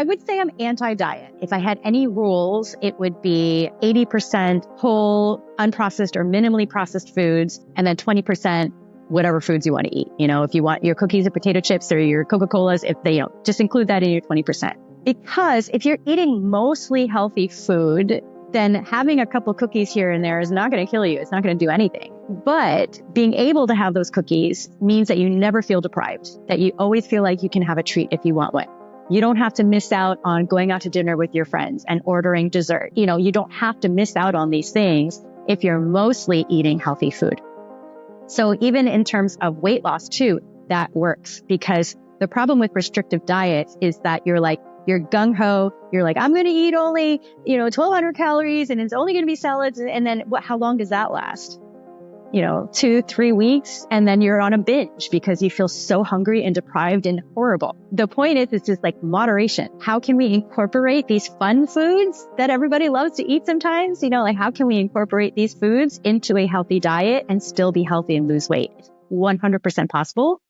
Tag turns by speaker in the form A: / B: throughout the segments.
A: I would say I'm anti-diet. If I had any rules, it would be 80% whole, unprocessed or minimally processed foods, and then 20% whatever foods you want to eat. If you want your cookies and potato chips or your Coca-Colas, if they, just include that in your 20%. Because if you're eating mostly healthy food, then having a couple cookies here and there is not going to kill you. It's not going to do anything. But being able to have those cookies means that you never feel deprived, that you always feel like you can have a treat if you want one. You don't have to miss out on going out to dinner with your friends and ordering dessert. You don't have to miss out on these things if you're mostly eating healthy food. So even in terms of weight loss too, that works, because the problem with restrictive diets is that you're gung-ho. You're like, I'm going to eat only, 1,200 calories and it's only going to be salads. And then how long does that last? 2-3 weeks. And then you're on a binge because you feel so hungry and deprived and horrible. The point is, it's just like moderation. How can we incorporate these fun foods that everybody loves to eat sometimes? How can we incorporate these foods into a healthy diet and still be healthy and lose weight? 100% possible.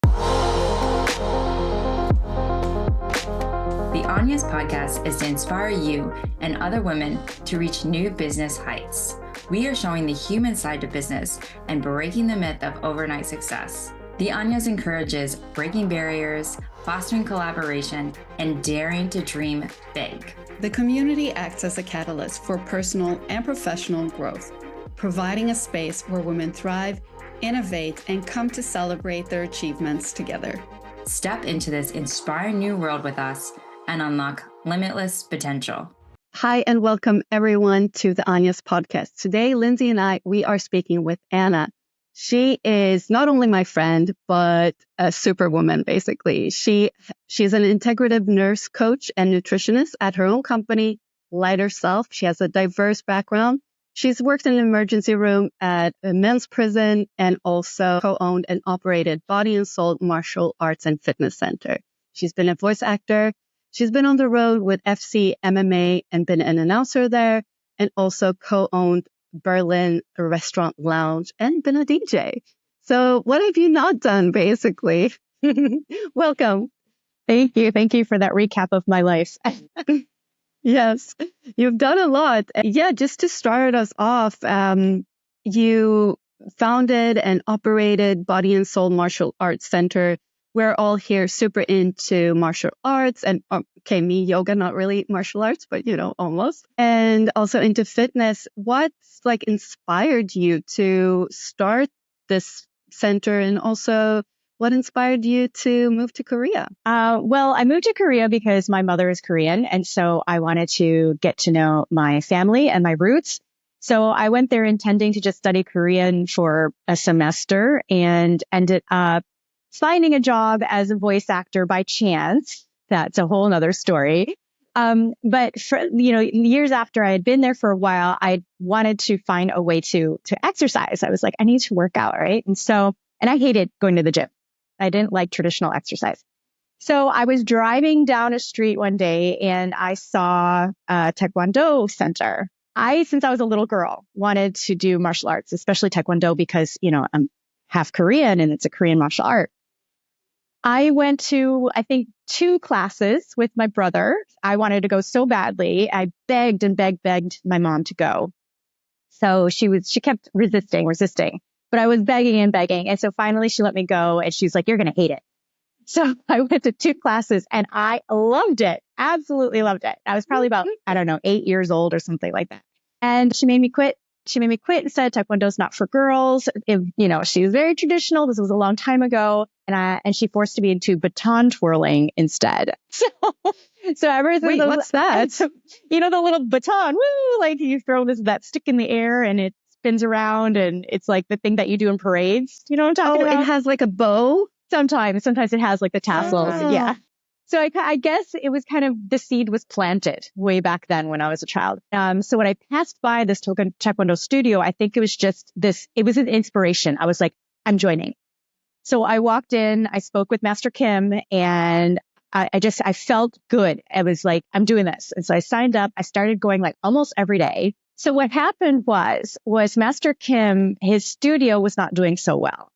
B: The Anyas Podcast is to inspire you and other women to reach new business heights. We are showing the human side to business and breaking the myth of overnight success. The Anyas encourages breaking barriers, fostering collaboration, and daring to dream big.
C: The community acts as a catalyst for personal and professional growth, providing a space where women thrive, innovate, and come to celebrate their achievements together.
B: Step into this inspiring new world with us and unlock limitless potential.
D: Hi, and welcome everyone to the Anyas Podcast. Today, Lindsay and I, we are speaking with Anna. She is not only my friend, but a superwoman, basically. She's an integrative nurse coach and nutritionist at her own company, LighterSelf. She has a diverse background. She's worked in an emergency room at a men's prison and also co-owned and operated Body and Soul Martial Arts and Fitness Center. She's been a voice actor. She's been on the road with FC MMA and been an announcer there, and also co-owned Berlin Restaurant Lounge and been a DJ. So what have you not done, basically? Welcome.
A: Thank you. Thank you for that recap of my life.
D: Yes, you've done a lot. Yeah, just to start us off, you founded and operated Body and Soul Martial Arts Center. We're all here super into martial arts and, me, yoga, not really martial arts, but, almost. And also into fitness. What's inspired you to start this center, and also what inspired you to move to Korea?
A: Well, I moved to Korea because my mother is Korean. And so I wanted to get to know my family and my roots. So I went there intending to just study Korean for a semester and ended up finding a job as a voice actor by chance. That's a whole nother story. But for, years after I had been there for a while, I wanted to find a way to exercise. I was like, I need to work out, right? And I hated going to the gym. I didn't like traditional exercise. So I was driving down a street one day and I saw a Taekwondo center. Since I was a little girl, wanted to do martial arts, especially Taekwondo, because, I'm half Korean and it's a Korean martial art. I went to, I think, 2 classes with my brother. I wanted to go so badly. I begged and begged my mom to go. So she kept resisting, but I was begging and begging. And so finally she let me go and she's like, you're going to hate it. So I went to 2 classes and I loved it. Absolutely loved it. I was probably about, 8 years old or something like that. And she made me quit. And said, Taekwondo's not for girls. She was very traditional. This was a long time ago. And she forced me into baton twirling instead. So ever since
D: Wait, what's that?
A: The little baton, woo, you throw that stick in the air and it spins around and it's like the thing that you do in parades. You know what I'm talking about?
D: It has a bow?
A: Sometimes it has the tassels.
D: Oh.
A: Yeah. So I guess it was kind of, the seed was planted way back then when I was a child. So when I passed by this Taekwondo studio, I think it was just it was an inspiration. I was like, I'm joining. So I walked in, I spoke with Master Kim, and I felt good. I was like, I'm doing this. And so I signed up. I started going almost every day. So what happened was Master Kim, his studio was not doing so well.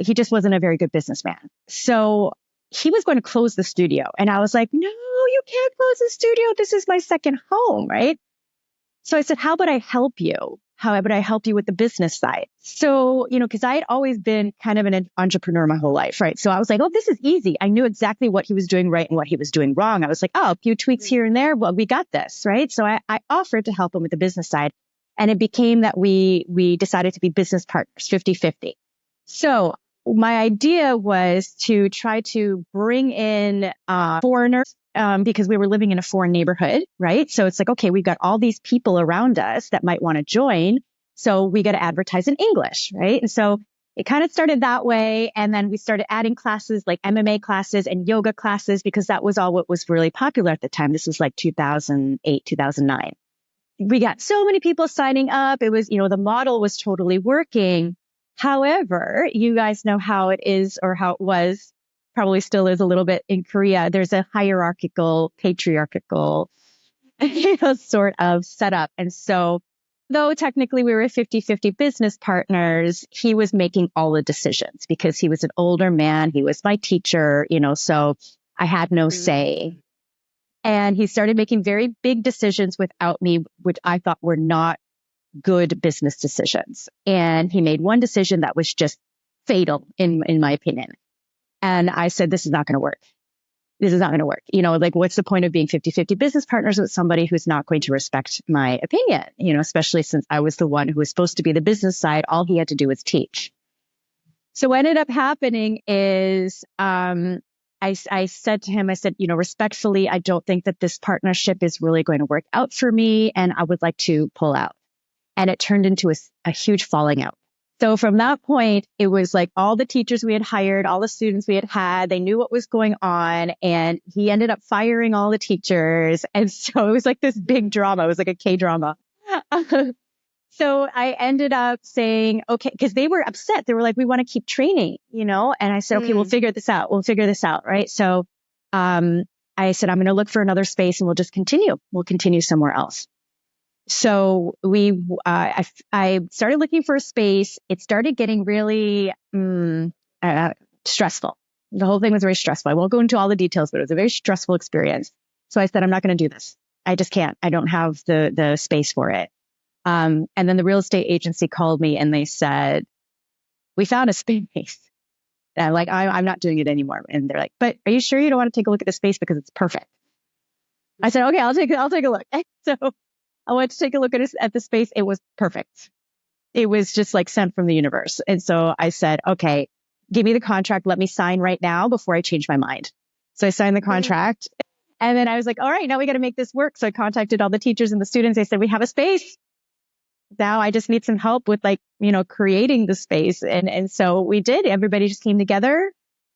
A: He just wasn't a very good businessman. So he was going to close the studio. And I was like, no, you you can't close the studio. This is my second home, right? So I said, how about I help you? How about I help you with the business side? So, because I had always been kind of an entrepreneur my whole life, right? So I was like, oh, this is easy. I knew exactly what he was doing right and what he was doing wrong. I was like, oh, a few tweaks here and there. Well, we got this, right? So I offered to help him with the business side. And it became that we decided to be business partners, 50-50. So my idea was to try to bring in foreigners because we were living in a foreign neighborhood, right? So it's like, okay, we've got all these people around us that might want to join. So we got to advertise in English, right? And so it kind of started that way. And then we started adding classes like MMA classes and yoga classes because that was all what was really popular at the time. This was like 2008, 2009. We got so many people signing up. It was, the model was totally working. However, you guys know how it is or how it was, probably still is a little bit in Korea. There's a hierarchical, patriarchal, sort of setup. And so though technically we were 50-50 business partners, he was making all the decisions because he was an older man. He was my teacher, so I had no say. And he started making very big decisions without me, which I thought were not good business decisions. And he made one decision that was just fatal in my opinion. And I said, this is not going to work. This is not going to work. What's the point of being 50-50 business partners with somebody who's not going to respect my opinion, especially since I was the one who was supposed to be the business side. All he had to do was teach. So what ended up happening is I said to him, respectfully, I don't think that this partnership is really going to work out for me. And I would like to pull out. And it turned into a huge falling out. So from that point, it was like all the teachers we had hired, all the students we had, they knew what was going on. And he ended up firing all the teachers. And so it was like this big drama. It was like a K-drama. So I ended up saying, okay, because they were upset. They were like, we want to keep training, and I said, okay, we'll figure this out. We'll figure this out. Right. So I said, I'm going to look for another space and we'll just continue. We'll continue somewhere else. So I started looking for a space. It started getting really stressful. The whole thing was very stressful. I won't go into all the details, but it was a very stressful experience. So I said, I'm not going to do this. I just can't. I don't have the space for it. And then the real estate agency called me and they said, we found a space. And I'm like, I'm not doing it anymore. And they're like, but are you sure you don't want to take a look at the space because it's perfect? I said, okay, I'll take a look. So I went to take a look at the space. It was perfect. It was just like sent from the universe. And so I said, okay, give me the contract. Let me sign right now before I change my mind. So I signed the contract. And then I was like, all right, now we got to make this work. So I contacted all the teachers and the students. I said, we have a space. Now I just need some help with creating the space. And so we did. Everybody just came together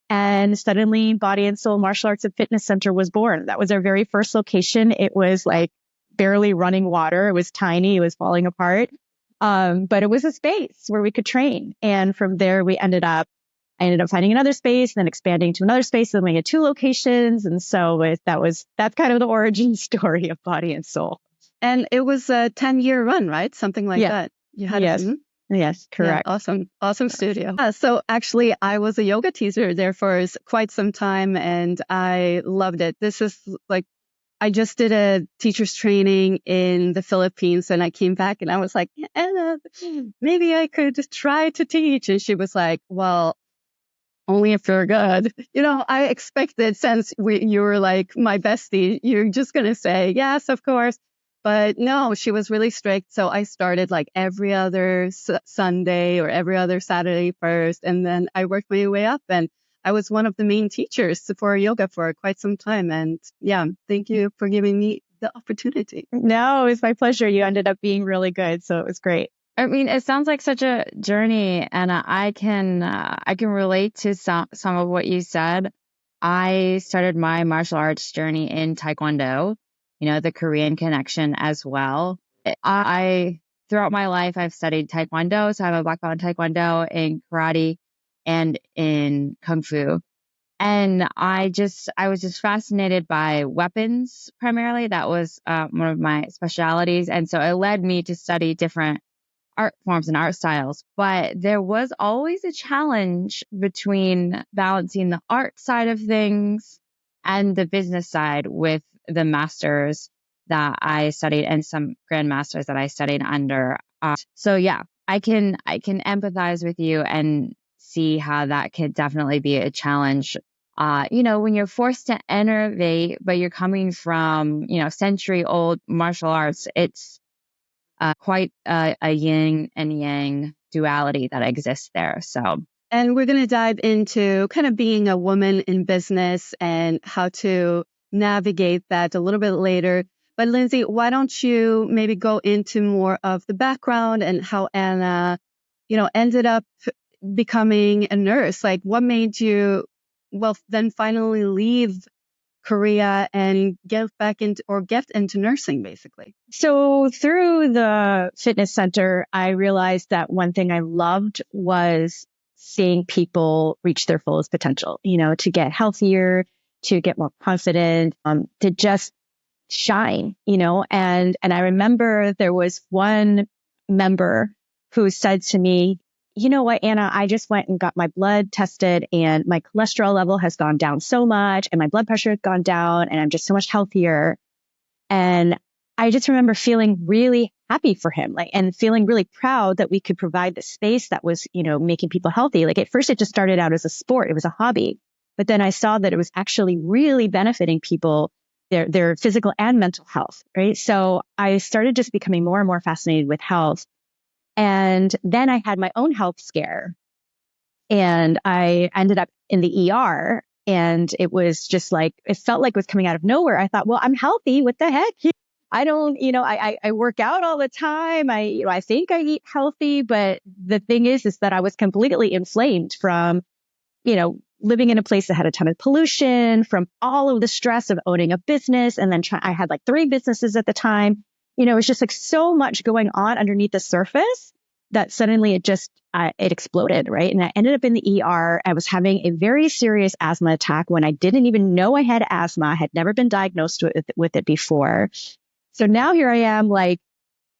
A: and suddenly Body and Soul Martial Arts and Fitness Center was born. That was our very first location. It was like barely running water. It was tiny. It was falling apart. But it was a space where we could train. And from there, I ended up finding another space, then expanding to another space. Then we had 2 locations. And so that's kind of the origin story of Body and Soul.
D: And it was a 10-year run, right? Something like that.
A: You had Yes, correct.
D: Yeah, awesome studio. So actually, I was a yoga teacher there for quite some time, and I loved it. This is like, I just did a teacher's training in the Philippines, and I came back and I was like, Anna, maybe I could try to teach. And she was like, well, only if you're good. I expected, since you were like my bestie, you're just going to say, yes, of course. But no, she was really strict. So I started like every other Sunday or every other Saturday first. And then I worked my way up, and I was one of the main teachers for yoga for quite some time. And yeah, thank you for giving me the opportunity.
A: No, it was my pleasure. You ended up being really good. So it was great.
B: I mean, it sounds like such a journey, and I can relate to some of what you said. I started my martial arts journey in Taekwondo, the Korean connection as well. I throughout my life, I've studied Taekwondo, so I have a black belt in Taekwondo, in karate, and in Kung Fu. And I was just fascinated by weapons primarily. That was one of my specialities. And so it led me to study different art forms and art styles. But there was always a challenge between balancing the art side of things and the business side with the masters that I studied and some grandmasters that I studied under. So yeah, I can empathize with you and see how that could definitely be a challenge. When you're forced to innovate, but you're coming from, century old martial arts, it's quite a yin and yang duality that exists there. So,
D: and we're going to dive into kind of being a woman in business and how to navigate that a little bit later. But Lindsay, why don't you maybe go into more of the background and how Anna, ended up becoming a nurse? Like, what made you, then finally leave Korea and get into nursing, basically?
A: So through the fitness center, I realized that one thing I loved was seeing people reach their fullest potential, to get healthier, to get more confident, to just shine, and I remember there was one member who said to me, you know what, Anna, I just went and got my blood tested and my cholesterol level has gone down so much and my blood pressure has gone down and I'm just so much healthier. And I just remember feeling really happy for him, and feeling really proud that we could provide the space that was, making people healthy. Like at first it just started out as a sport. It was a hobby, but then I saw that it was actually really benefiting people, their physical and mental health, right? So I started just becoming more and more fascinated with health. And then I had my own health scare and I ended up in the ER, and it was just like, it felt like it was coming out of nowhere. I thought, well, I'm healthy. What the heck? I don't, I work out all the time. I think I eat healthy, but the thing is that I was completely inflamed from, living in a place that had a ton of pollution, from all of the stress of owning a business. And then I had like 3 businesses at the time. It was just like so much going on underneath the surface that suddenly it exploded, right? And I ended up in the ER. I was having a very serious asthma attack when I didn't even know I had asthma. I had never been diagnosed with it before. So now here I am, like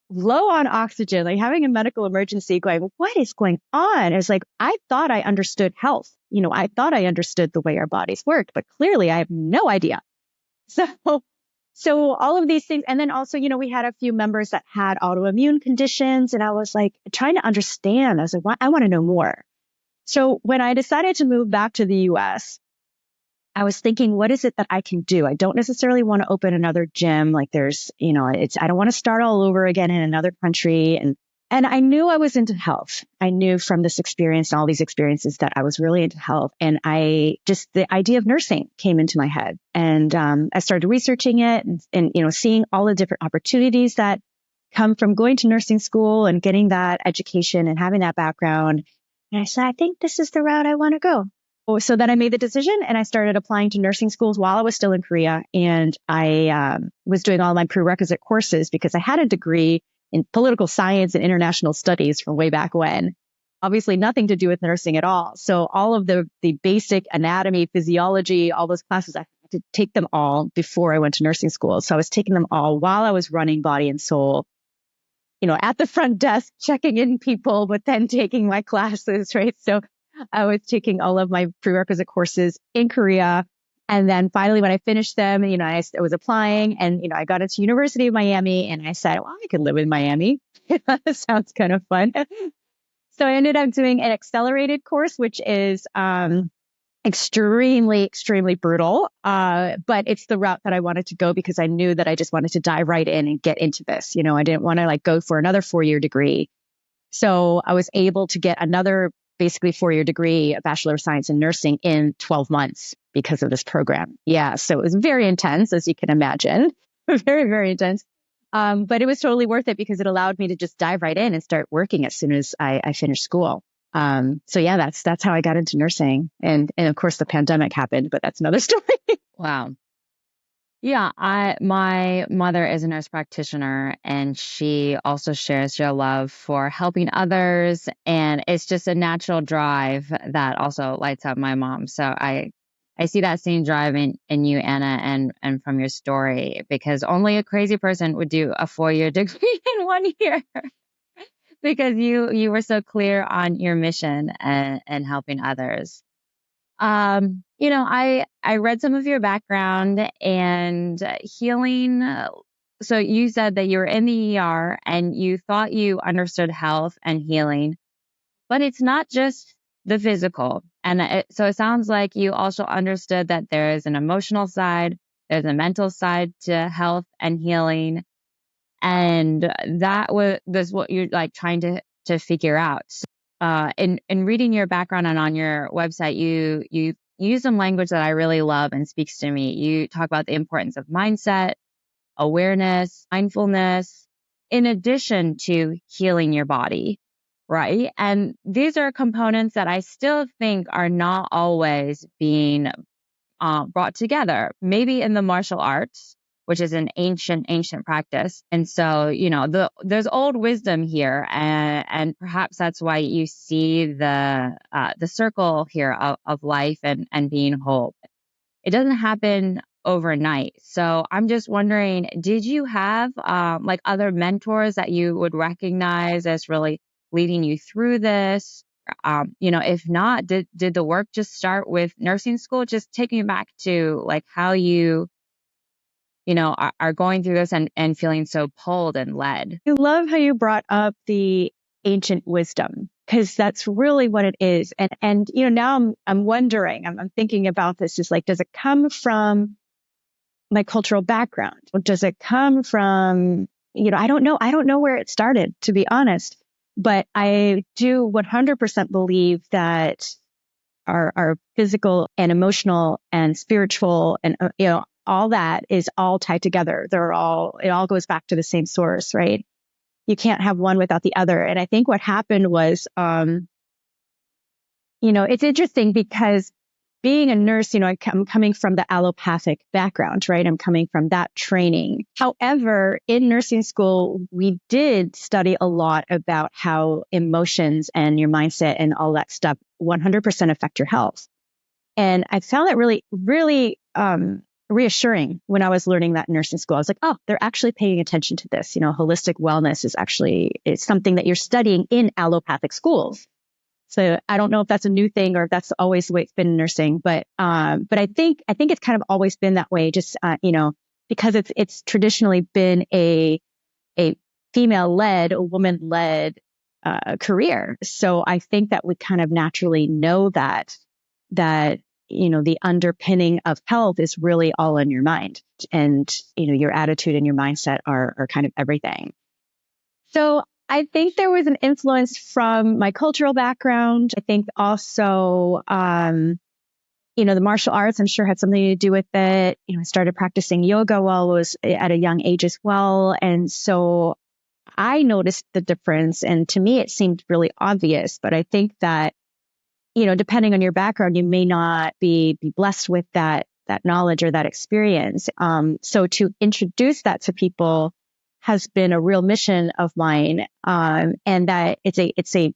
A: low on oxygen, like having a medical emergency, going, what is going on? It's like, I thought I understood health. I thought I understood the way our bodies worked, but clearly I have no idea. So all of these things. And then also, we had a few members that had autoimmune conditions, and I was like trying to understand. I was like, I want to know more. So when I decided to move back to the US, I was thinking, what is it that I can do? I don't necessarily want to open another gym. Like there's, I don't want to start all over again in another country. And I knew I was into health. I knew from this experience and all these experiences that I was really into health. And the idea of nursing came into my head, and I started researching it and seeing all the different opportunities that come from going to nursing school and getting that education and having that background. And I said, I think this is the route I want to go. So then I made the decision and I started applying to nursing schools while I was still in Korea. And I was doing all my prerequisite courses because I had a degree in political science and international studies from way back when. Obviously nothing to do with nursing at all. So all of the basic anatomy, physiology, all those classes, I had to take them all before I went to nursing school. So I was taking them all while I was running Body and Soul, at the front desk, checking in people, but then taking my classes, right? So I was taking all of my prerequisite courses in Korea. And then finally, when I finished them, I was applying and, I got into University of Miami and I said, well, I could live in Miami. That sounds kind of fun. So I ended up doing an accelerated course, which is extremely, extremely brutal. But it's the route that I wanted to go because I knew that I just wanted to dive right in and get into this. I didn't want to go for another 4-year degree. So I was able to get another basically 4-year degree, a Bachelor of Science in Nursing, in 12 months because of this program. Yeah. So it was very intense, as you can imagine. Very, very intense. But it was totally worth it because it allowed me to just dive right in and start working as soon as I finished school. So yeah, that's how I got into nursing. And of course the pandemic happened, but that's another story.
B: Wow. Yeah, my mother is a nurse practitioner and she also shares your love for helping others. And it's just a natural drive that also lights up my mom. So I see that same drive in you, Anna, and from your story, because only a crazy person would do a 4-year degree in 1 year because you were so clear on your mission and helping others. I read some of your background and healing. So you said that you were in the ER and you thought you understood health and healing, but it's not just the physical. And so it sounds like you also understood that there is an emotional side, there's a mental side to health and healing. And that's what you're like trying to figure out. In reading your background and on your website, you use some language that I really love and speaks to me. You talk about the importance of mindset, awareness, mindfulness, in addition to healing your body, right? And these are components that I still think are not always being brought together, maybe in the martial arts, which is an ancient practice. And so, there's old wisdom here, and perhaps that's why you see the circle here of life and being whole. It doesn't happen overnight. So I'm just wondering, did you have like other mentors that you would recognize as really leading you through this? If not, did the work just start with nursing school? Just taking you back to like how you are going through this and feeling so pulled and led.
A: I love how you brought up the ancient wisdom, because that's really what it is. And now I'm wondering, I'm thinking about this, is like, does it come from my cultural background? Or does it come from, I don't know where it started, to be honest, but I do 100% believe that our physical and emotional and spiritual and, all that is all tied together. It all goes back to the same source, right? You can't have one without the other. And I think what happened was, it's interesting because being a nurse, I'm coming from the allopathic background, right? I'm coming from that training. However, in nursing school, we did study a lot about how emotions and your mindset and all that stuff 100% affect your health. And I found that really, really reassuring when I was learning that in nursing school. I was like, oh, they're actually paying attention to this. Holistic wellness it's something that you're studying in allopathic schools. So I don't know if that's a new thing or if that's always the way it's been in nursing, but I think it's kind of always been that way. Just because it's traditionally been a female-led, a woman-led career. So I think that we kind of naturally know that the underpinning of health is really all in your mind, and your attitude and your mindset are kind of everything. So I think there was an influence from my cultural background. I think also, the martial arts, I'm sure, had something to do with it. I started practicing yoga while I was at a young age as well. And so I noticed the difference. And to me, it seemed really obvious. But I think that, depending on your background, you may not be blessed with that knowledge or that experience. So to introduce that to people has been a real mission of mine, and that it's a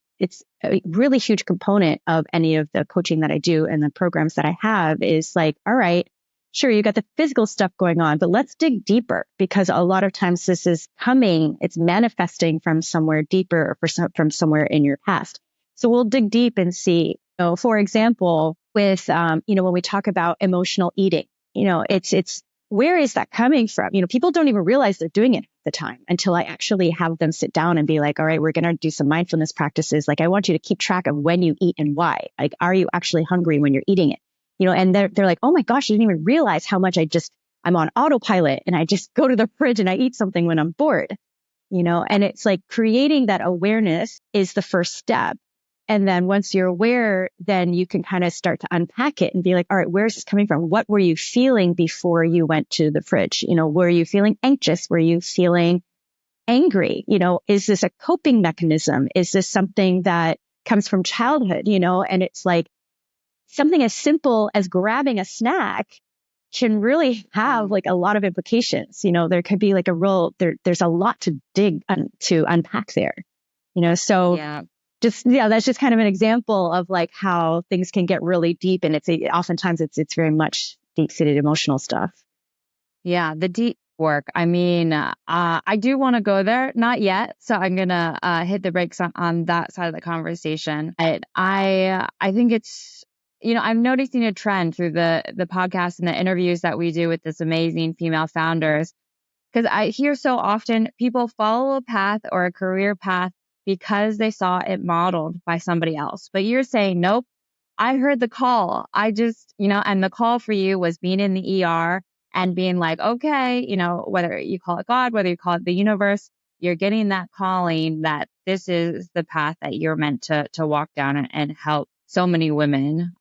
A: really huge component of any of the coaching that I do and the programs that I have. Is like, all right, sure, you got the physical stuff going on, but let's dig deeper, because a lot of times it's manifesting from somewhere deeper or from somewhere in your past. So we'll dig deep and see, for example, with when we talk about emotional eating, it's where is that coming from? People don't even realize they're doing it at the time until I actually have them sit down and be like, all right, we're going to do some mindfulness practices. Like, I want you to keep track of when you eat and why. Like, are you actually hungry when you're eating it? And they're like, oh my gosh, I didn't even realize how much I'm on autopilot, and I just go to the fridge and I eat something when I'm bored, and it's like creating that awareness is the first step. And then once you're aware, then you can kind of start to unpack it and be like, all right, where's this coming from? What were you feeling before you went to the fridge? Were you feeling anxious? Were you feeling angry? Is this a coping mechanism? Is this something that comes from childhood? And it's like something as simple as grabbing a snack can really have like a lot of implications. There could be like there's a lot to to unpack there, so.
B: Yeah.
A: That's just kind of an example of like how things can get really deep, and oftentimes it's very much deep-seated emotional stuff.
B: Yeah, the deep work. I mean, I do want to go there, not yet. So I'm gonna hit the brakes on that side of the conversation. I think it's
E: I'm noticing a trend through the podcast and the interviews that we do with this amazing female founders, because I hear so often people follow a path or a career path because they saw it modeled by somebody else. But you're saying, nope, I heard the call. I just, and the call for you was being in the ER and being like, okay, whether you call it God, whether you call it the universe, you're getting that calling that this is the path that you're meant to walk down and help so many women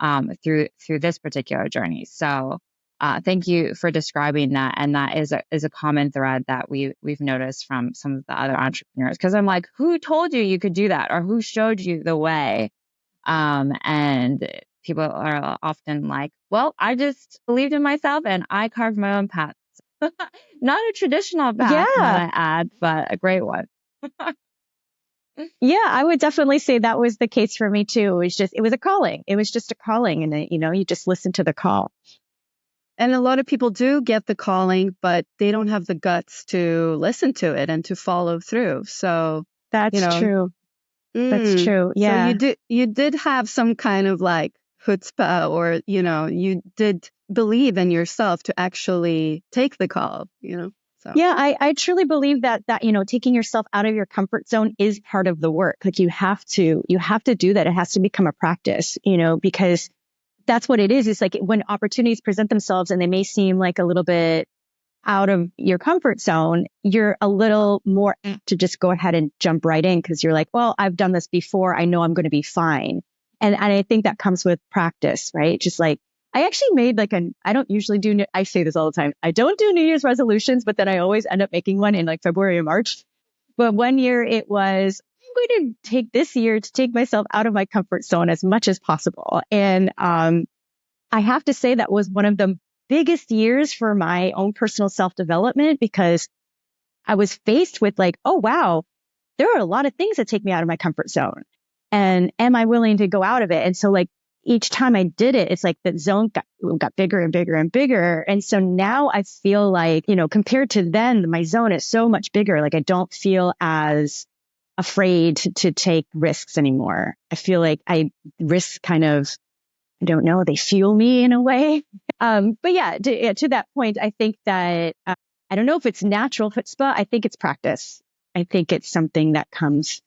E: through this particular journey. So thank you for describing that. And that is a common thread that we've noticed from some of the other entrepreneurs. Because I'm like, who told you you could do that, or who showed you the way? And people are often like, well, I just believed in myself and I carved my own path. Not a traditional path, might I add, but a great one.
A: Yeah, I would definitely say that was the case for me too. It was a calling. It was just a calling, and you just listen to the call.
D: And a lot of people do get the calling, but they don't have the guts to listen to it and to follow through. So
A: that's true. That's true. Yeah.
D: So you did have some kind of like chutzpah, or you did believe in yourself to actually take the call. So.
A: Yeah, I truly believe that taking yourself out of your comfort zone is part of the work. Like you have to do that. It has to become a practice, because that's what it is. It's like when opportunities present themselves and they may seem like a little bit out of your comfort zone, you're a little more apt to just go ahead and jump right in because you're like, well, I've done this before. I know I'm going to be fine. And I think that comes with practice, right? Just like I actually made I don't usually I say this all the time. I don't do New Year's resolutions, but then I always end up making one in like February or March. But one year it was, I'm going to take this year to take myself out of my comfort zone as much as possible. And I have to say that was one of the biggest years for my own personal self-development, because I was faced with like, oh, wow, there are a lot of things that take me out of my comfort zone. And am I willing to go out of it? And so like each time I did it, it's like the zone got bigger and bigger and bigger. And so now I feel like, compared to then, my zone is so much bigger. Like I don't feel as afraid to take risks anymore. I feel like risks kind of, I don't know, they fuel me in a way. But yeah, to that point, I think that, I don't know if it's natural chutzpah. I think it's practice. I think it's something that comes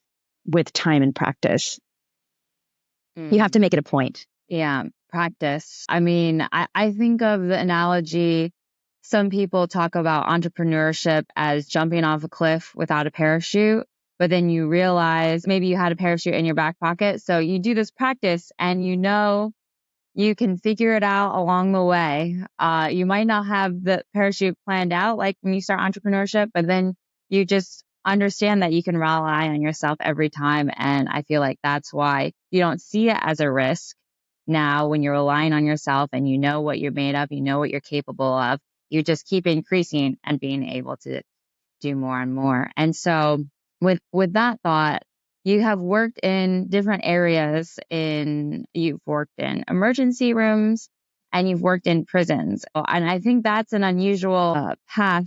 A: with time and practice. You have to make it a point.
E: Yeah, practice. I mean, I think of the analogy, some people talk about entrepreneurship as jumping off a cliff without a parachute, but then you realize maybe you had a parachute in your back pocket. So you do this practice and you can figure it out along the way. You might not have the parachute planned out like when you start entrepreneurship, but then you just understand that you can rely on yourself every time. And I feel like that's why you don't see it as a risk now when you're relying on yourself and you know what you're made of, you know what you're capable of. You just keep increasing and being able to do more and more. And so with that thought, you have worked in different areas. You've worked in emergency rooms and you've worked in prisons. And I think that's an unusual path,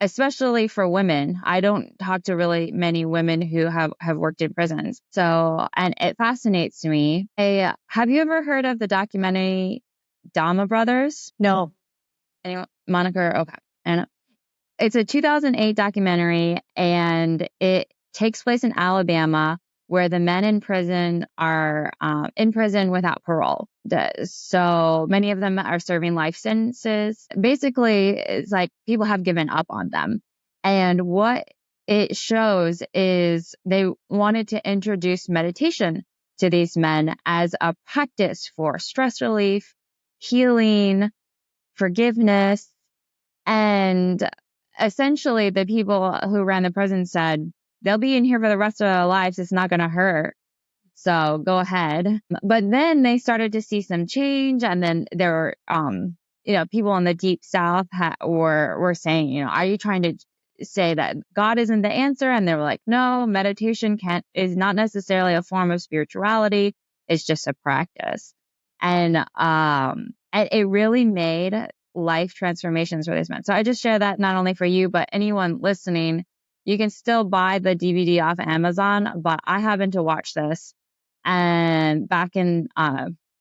E: especially for women. I don't talk to really many women who have worked in prisons. So, and it fascinates me. Have you ever heard of the documentary Dama Brothers?
A: No.
E: Anyone? Monica? Okay. And it's a 2008 documentary, and it takes place in Alabama, where the men in prison are in prison without parole. So many of them are serving life sentences. Basically, it's like people have given up on them. And what it shows is they wanted to introduce meditation to these men as a practice for stress relief, healing, forgiveness. And essentially, the people who ran the prison said, they'll be in here for the rest of their lives. It's not going to hurt. So go ahead. But then they started to see some change. And then there were, people in the deep South were saying, are you trying to say that God isn't the answer? And they were like, no, meditation is not necessarily a form of spirituality. It's just a practice. And it really made life transformations for these men. So I just share that not only for you, but anyone listening. You can still buy the DVD off Amazon, but I happened to watch this. And back in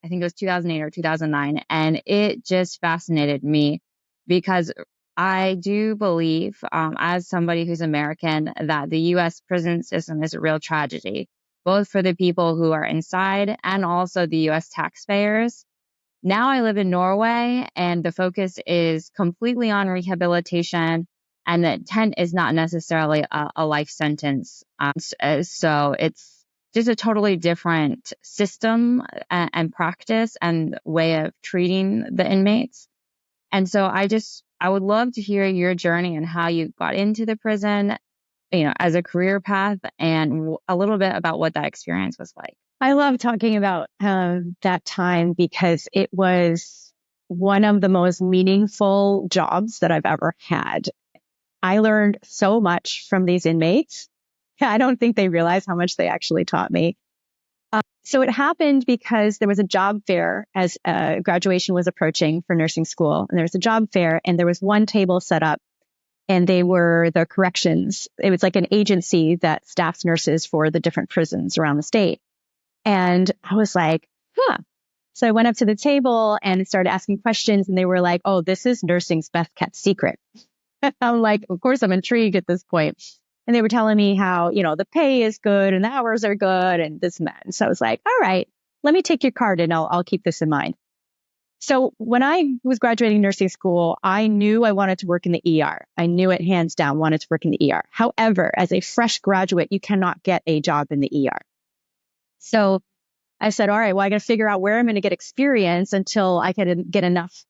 E: I think it was 2008 or 2009. And it just fascinated me because I do believe, as somebody who's American, that the U.S. prison system is a real tragedy, both for the people who are inside and also the U.S. taxpayers. Now I live in Norway, and the focus is completely on rehabilitation, and the intent is not necessarily a life sentence. So it's just a totally different system and practice and way of treating the inmates. And so I would love to hear your journey and how you got into the prison, as a career path, and a little bit about what that experience was like.
A: I love talking about that time because it was one of the most meaningful jobs that I've ever had. I learned so much from these inmates. I don't think they realize how much they actually taught me. So it happened because there was a job fair as graduation was approaching for nursing school. And there was a job fair and there was one table set up and they were the corrections. It was like an agency that staffs nurses for the different prisons around the state. And I was like, So I went up to the table and started asking questions and they were like, oh, this is nursing's best kept secret. I'm like, of course, I'm intrigued at this point. And they were telling me how, the pay is good and the hours are good and this and that. And so I was like, all right, let me take your card and I'll keep this in mind. So when I was graduating nursing school, I knew I wanted to work in the ER. I knew it hands down, wanted to work in the ER. However, as a fresh graduate, you cannot get a job in the ER. So I said, all right, well, I got to figure out where I'm going to get experience until I can get enough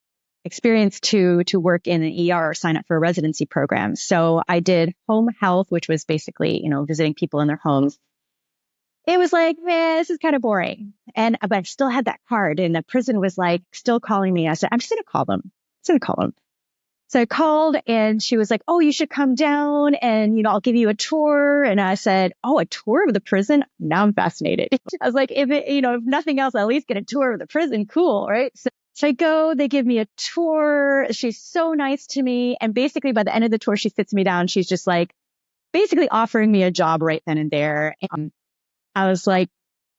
A: experience to work in an ER or sign up for a residency program. So I did home health, which was basically, visiting people in their homes. It was like, man, this is kind of boring. But I still had that card and the prison was like still calling me. I said, I'm just going to call them. So I called and she was like, oh, you should come down and, I'll give you a tour. And I said, oh, a tour of the prison? Now I'm fascinated. I was like, if nothing else, I'll at least get a tour of the prison. Cool. Right. So I go, they give me a tour. She's so nice to me. And basically by the end of the tour, she sits me down. She's just like basically offering me a job right then and there. And I was like,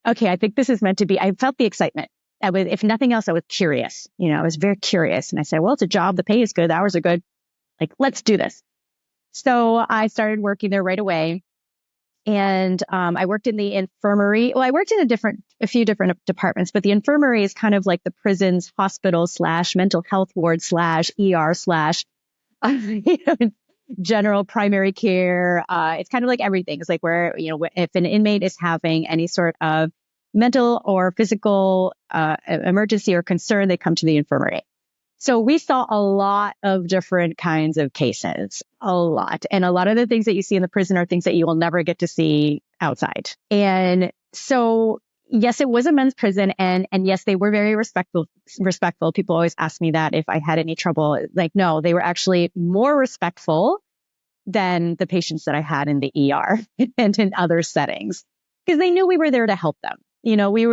A: okay, I think this is meant to be. I felt the excitement. If nothing else, I was curious. I was very curious. And I said, well, it's a job. The pay is good. The hours are good. Like, let's do this. So I started working there right away. And I worked in the infirmary. Well, I worked in a few different departments, but the infirmary is kind of like the prison's hospital / mental health ward / ER / general primary care. It's kind of like everything. It's like where, if an inmate is having any sort of mental or physical emergency or concern, they come to the infirmary. So we saw a lot of different kinds of cases, a lot. And a lot of the things that you see in the prison are things that you will never get to see outside. And so, yes, it was a men's prison. And yes, they were very respectful. People always ask me that if I had any trouble. Like, no, they were actually more respectful than the patients that I had in the ER and in other settings, because they knew we were there to help them. We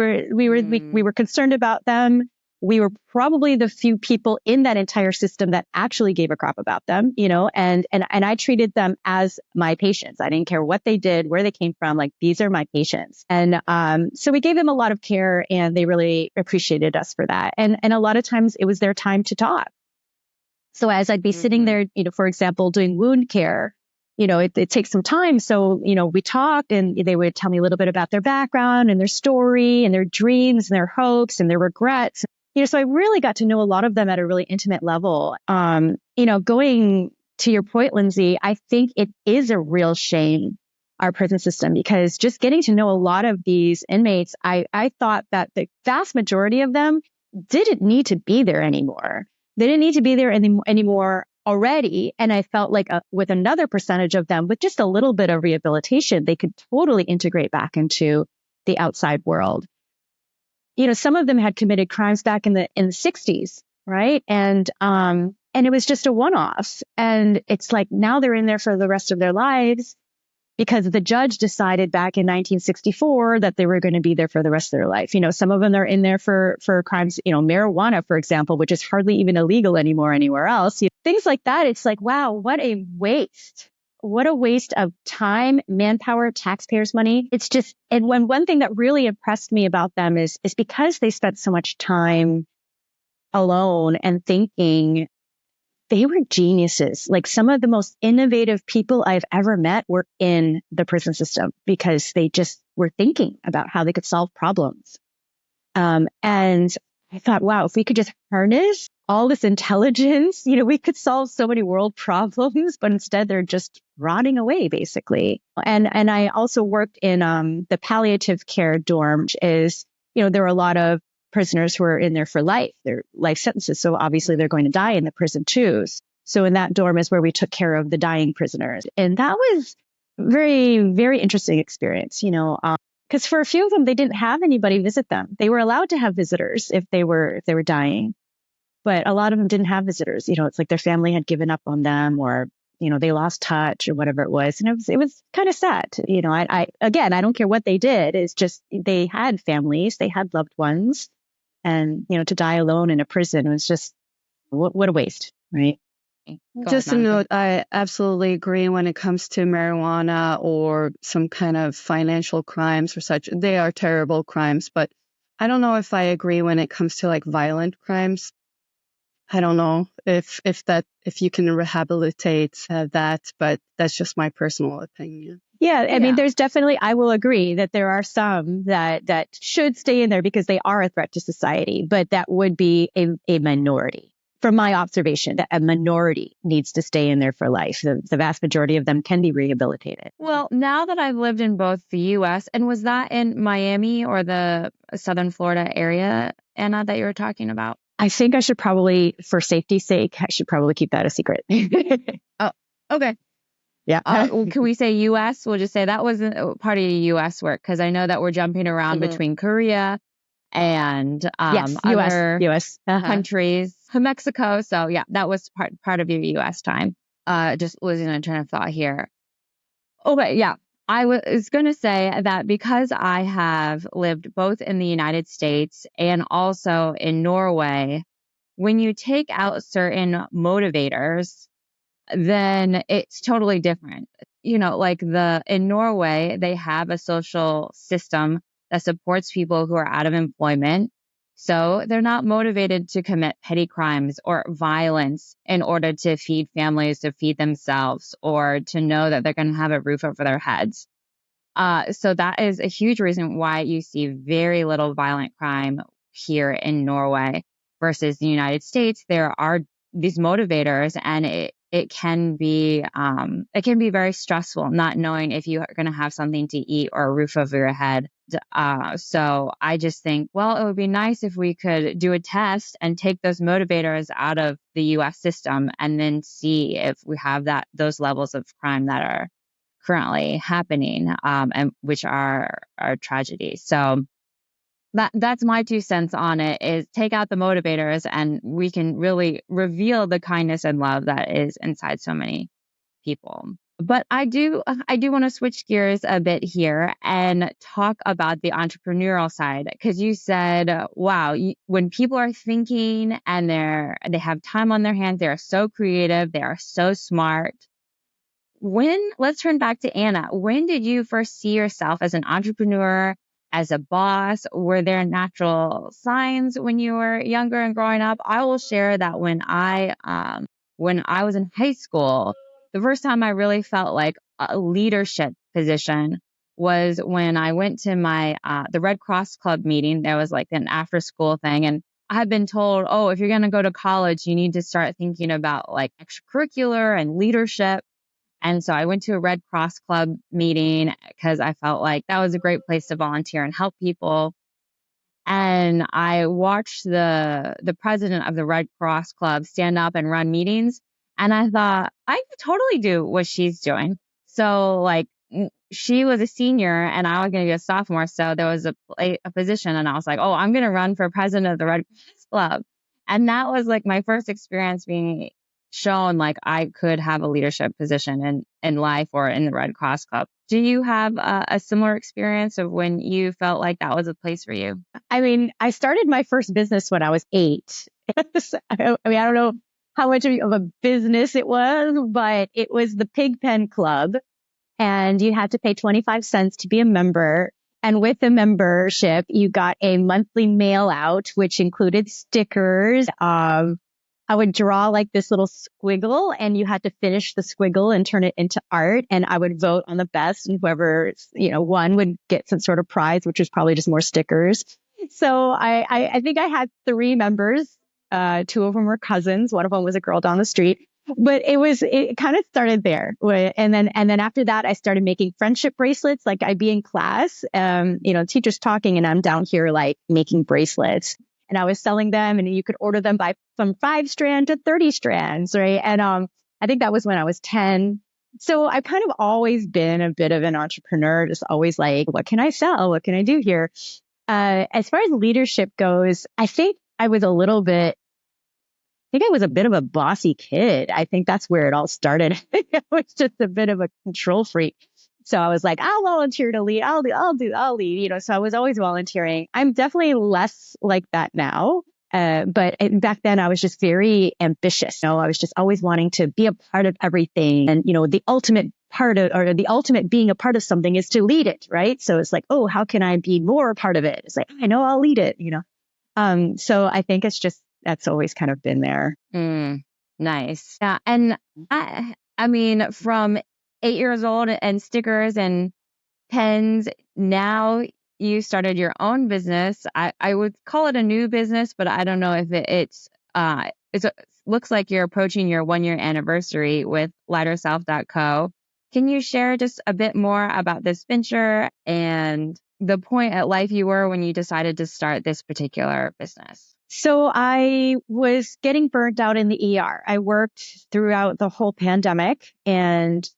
A: were concerned about them. We were probably the few people in that entire system that actually gave a crap about them, and I treated them as my patients. I didn't care what they did, where they came from. Like, these are my patients. And so we gave them a lot of care and they really appreciated us for that. And a lot of times it was their time to talk. So as I'd be sitting there, for example, doing wound care, it takes some time. So, we talked and they would tell me a little bit about their background and their story and their dreams and their hopes and their regrets. So I really got to know a lot of them at a really intimate level. Going to your point, Lindsay, I think it is a real shame, our prison system, because just getting to know a lot of these inmates, I thought that the vast majority of them didn't need to be there anymore. They didn't need to be there anymore already. And I felt like with another percentage of them, with just a little bit of rehabilitation, they could totally integrate back into the outside world. Some of them had committed crimes back in the 60s, right? And it was just a one-off. And it's like now they're in there for the rest of their lives because the judge decided back in 1964 that they were going to be there for the rest of their life. Some of them are in there for crimes, marijuana, for example, which is hardly even illegal anymore anywhere else. Things like that. It's like, wow, what a waste. what a waste of time, manpower, taxpayers' money. It's just, and one thing that really impressed me about them is because they spent so much time alone and thinking, they were geniuses. Like some of the most innovative people I've ever met were in the prison system because they just were thinking about how they could solve problems. And I thought, wow, if we could just harness all this intelligence, we could solve so many world problems, but instead they're just rotting away, basically. And I also worked in the palliative care dorm, which is, there are a lot of prisoners who are in there for life, their life sentences. So obviously they're going to die in the prison too. So in that dorm is where we took care of the dying prisoners. And that was very, very interesting experience, because for a few of them, they didn't have anybody visit them. They were allowed to have visitors if they were dying, but a lot of them didn't have visitors. It's like their family had given up on them, or they lost touch or whatever it was. And it was kind of sad. I don't care what they did. It's just they had families, they had loved ones, and to die alone in a prison was just what a waste, right?
D: Just a note, I absolutely agree when it comes to marijuana or some kind of financial crimes or such. They are terrible crimes, but I don't know if I agree when it comes to like violent crimes. I don't know if you can rehabilitate that, but that's just my personal opinion.
A: Yeah, I mean, there's definitely, I will agree that there are some that should stay in there because they are a threat to society, but that would be a minority. From my observation, that a minority needs to stay in there for life. The vast majority of them can be rehabilitated.
E: Well, now that I've lived in both the U.S., and was that in Miami or the Southern Florida area, Anna, that you were talking about?
A: I think I should probably, for safety's sake, I should probably keep that a secret.
E: Oh, okay.
A: Yeah.
E: Can we say U.S.? We'll just say that was part of your U.S. work, because I know that we're jumping around between Korea and other
A: US
E: countries, Mexico. So yeah, that was part of your U.S. time. Just losing a train of thought here. Okay, yeah. I was going to say that because I have lived both in the United States and also in Norway, when you take out certain motivators, then it's totally different. Like in Norway, they have a social system that supports people who are out of employment. So they're not motivated to commit petty crimes or violence in order to feed families, to feed themselves, or to know that they're going to have a roof over their heads. So that is a huge reason why you see very little violent crime here in Norway versus the United States. There are these motivators, and it can be very stressful not knowing if you are going to have something to eat or a roof over your head. So I just think, well, it would be nice if we could do a test and take those motivators out of the U.S. system and then see if we have those levels of crime that are currently happening, and which are tragedies. So that's my 2 cents on it, is take out the motivators and we can really reveal the kindness and love that is inside so many people. But I do want to switch gears a bit here and talk about the entrepreneurial side, because you said, wow, when people are thinking and they have time on their hands, they are so creative, they are so smart. Let's turn back to Anna. When did you first see yourself as an entrepreneur, as a boss? Were there natural signs when you were younger and growing up? I will share that when I was in high school, the first time I really felt like a leadership position was when I went to my the Red Cross Club meeting. There was like an after school thing, and I had been told, oh, if you're going to go to college, you need to start thinking about like extracurricular and leadership. And so I went to a Red Cross Club meeting because I felt like that was a great place to volunteer and help people. And I watched the president of the Red Cross Club stand up and run meetings. And I thought, I could totally do what she's doing. So like she was a senior and I was going to be a sophomore. So there was a position, and I was like, oh, I'm going to run for president of the Red Cross Club. And that was like my first experience being shown like I could have a leadership position in life or in the Red Cross Club. Do you have a similar experience of when you felt like that was a place for you?
A: I mean, I started my first business when I was 8. I don't know how much of a business it was, but it was the Pigpen Club, and you had to pay 25 cents to be a member. And with the membership, you got a monthly mail out, which included stickers. I would draw like this little squiggle, and you had to finish the squiggle and turn it into art. And I would vote on the best, and whoever, won would get some sort of prize, which was probably just more stickers. So I think I had 3 members. 2 of them were cousins. One of them was a girl down the street. But it kind of started there. And then after that, I started making friendship bracelets. Like I'd be in class, teacher's talking, and I'm down here like making bracelets. And I was selling them, and you could order them from 5 strand to 30 strands, right? And I think that was when I was 10. So I've kind of always been a bit of an entrepreneur, just always like, what can I sell? What can I do here? As far as leadership goes, I think I was a bit of a bossy kid. I think that's where it all started. I was just a bit of a control freak. So I was like, I'll volunteer to lead. I'll lead, so I was always volunteering. I'm definitely less like that now. But back then I was just very ambitious. I was just always wanting to be a part of everything. And, the ultimate being a part of something is to lead it, right? So it's like, oh, how can I be more a part of it? It's like, I know I'll lead it, So I think that's always kind of been there.
E: Nice. Yeah. And I mean, from 8 years old and stickers and pens, now you started your own business. I would call it a new business, but I don't know if it looks like you're approaching your 1-year anniversary with LighterSelf.co. Can you share just a bit more about this venture and the point at life you were when you decided to start this particular business?
A: So I was getting burnt out in the ER. I worked throughout the whole pandemic, and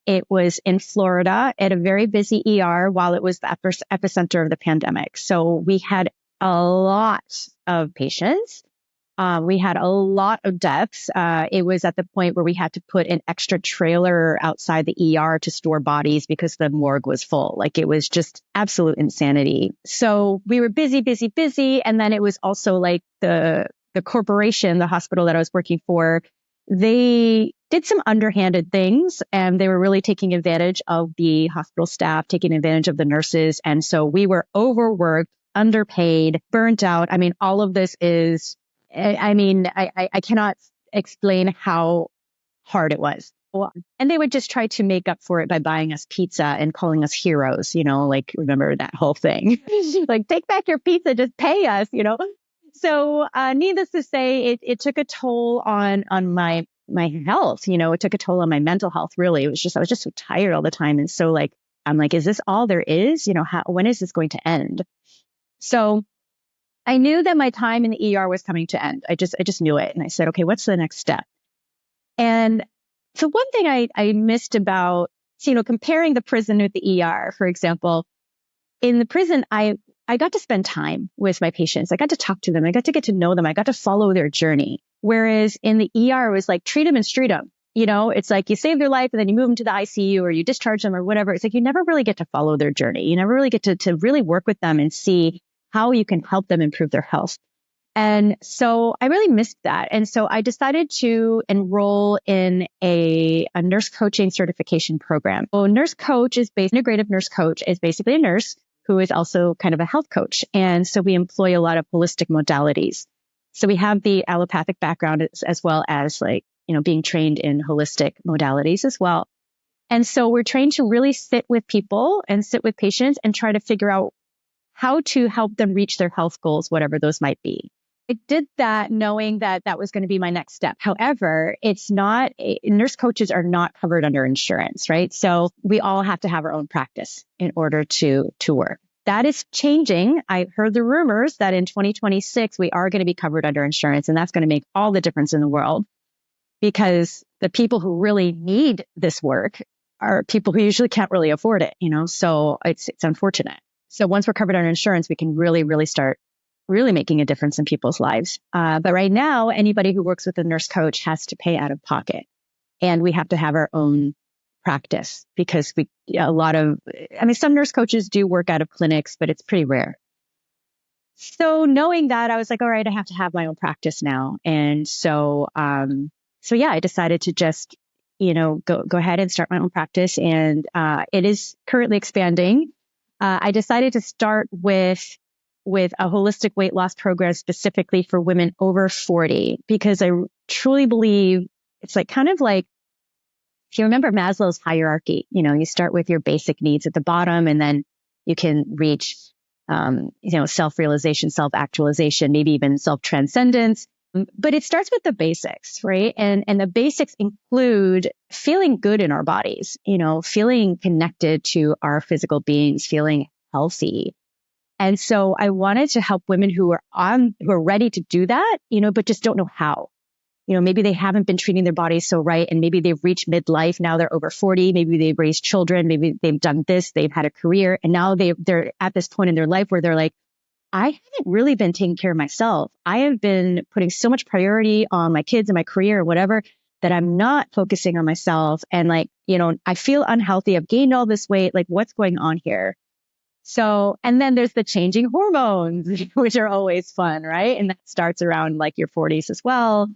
A: it was in Florida at a very busy ER while it was the epicenter of the pandemic. So we had a lot of patients. We had a lot of deaths. It was at the point where we had to put an extra trailer outside the ER to store bodies because the morgue was full. Like it was just absolute insanity. So we were busy. And then it was also like the corporation, the hospital that I was working for, they did some underhanded things, and they were really taking advantage of the hospital staff, taking advantage of the nurses. And so we were overworked, underpaid, burnt out. I mean, all of this is... I cannot explain how hard it was. And they would just try to make up for it by buying us pizza and calling us heroes, like, remember that whole thing? Like, take back your pizza, just pay us, So needless to say, it took a toll on my health, it took a toll on my mental health, really. I was just so tired all the time. And so I'm like, is this all there is? When is this going to end? So I knew that my time in the ER was coming to end. I just knew it. And I said, okay, what's the next step? And so one thing I missed about, comparing the prison with the ER, for example, in the prison, I got to spend time with my patients. I got to talk to them. I got to get to know them. I got to follow their journey. Whereas in the ER, it was like, treat them and street them. It's like you save their life and then you move them to the ICU or you discharge them or whatever. It's like you never really get to follow their journey. You never really get to really work with them and see how you can help them improve their health. And so I really missed that. And so I decided to enroll in a nurse coaching certification program. So integrative nurse coach is basically a nurse who is also kind of a health coach. And so we employ a lot of holistic modalities. So we have the allopathic background as well as being trained in holistic modalities as well. And so we're trained to really sit with people and sit with patients and try to figure out how to help them reach their health goals, whatever those might be. I did that knowing that was going to be my next step. However, nurse coaches are not covered under insurance, right? So we all have to have our own practice in order to work. That is changing. I heard the rumors that in 2026, we are going to be covered under insurance, and that's going to make all the difference in the world because the people who really need this work are people who usually can't really afford it, so it's unfortunate. So once we're covered under insurance, we can really, really start really making a difference in people's lives. But right now, anybody who works with a nurse coach has to pay out of pocket. And we have to have our own practice because some nurse coaches do work out of clinics, but it's pretty rare. So knowing that, I was like, all right, I have to have my own practice now. And so, yeah, I decided to just, go ahead and start my own practice. And it is currently expanding. I decided to start with a holistic weight loss program specifically for women over 40, because I truly believe it's like kind of like, if you remember Maslow's hierarchy, you start with your basic needs at the bottom, and then you can reach, self-realization, self-actualization, maybe even self-transcendence. But it starts with the basics, right? And the basics include feeling good in our bodies, feeling connected to our physical beings, feeling healthy. And so I wanted to help women who are ready to do that, but just don't know how. Maybe they haven't been treating their bodies so right, and maybe they've reached midlife. Now they're over 40. Maybe they've raised children. Maybe they've done this. They've had a career, and now they're at this point in their life where they're like, I haven't really been taking care of myself. I have been putting so much priority on my kids and my career or whatever that I'm not focusing on myself. And I feel unhealthy. I've gained all this weight. Like, what's going on here? So, and then there's the changing hormones, which are always fun, right? And that starts around like your 40s as well.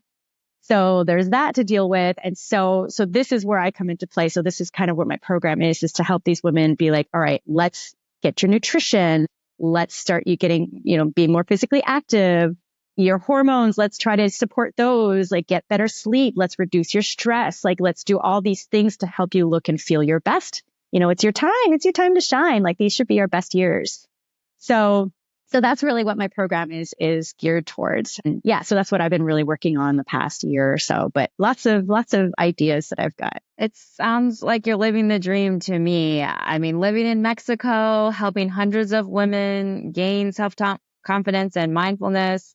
A: So there's that to deal with. And so this is where I come into play. So this is kind of what my program is to help these women be like, all right, let's get your nutrition. Let's start you getting, being more physically active. Your hormones, let's try to support those, like get better sleep. Let's reduce your stress. Like, let's do all these things to help you look and feel your best. It's your time. It's your time to shine. Like, these should be your best years. So that's really what my program is geared towards. And yeah, so that's what I've been really working on the past year or so, but lots of ideas that I've got.
E: It sounds like you're living the dream to me. I mean, living in Mexico, helping hundreds of women gain self-confidence and mindfulness.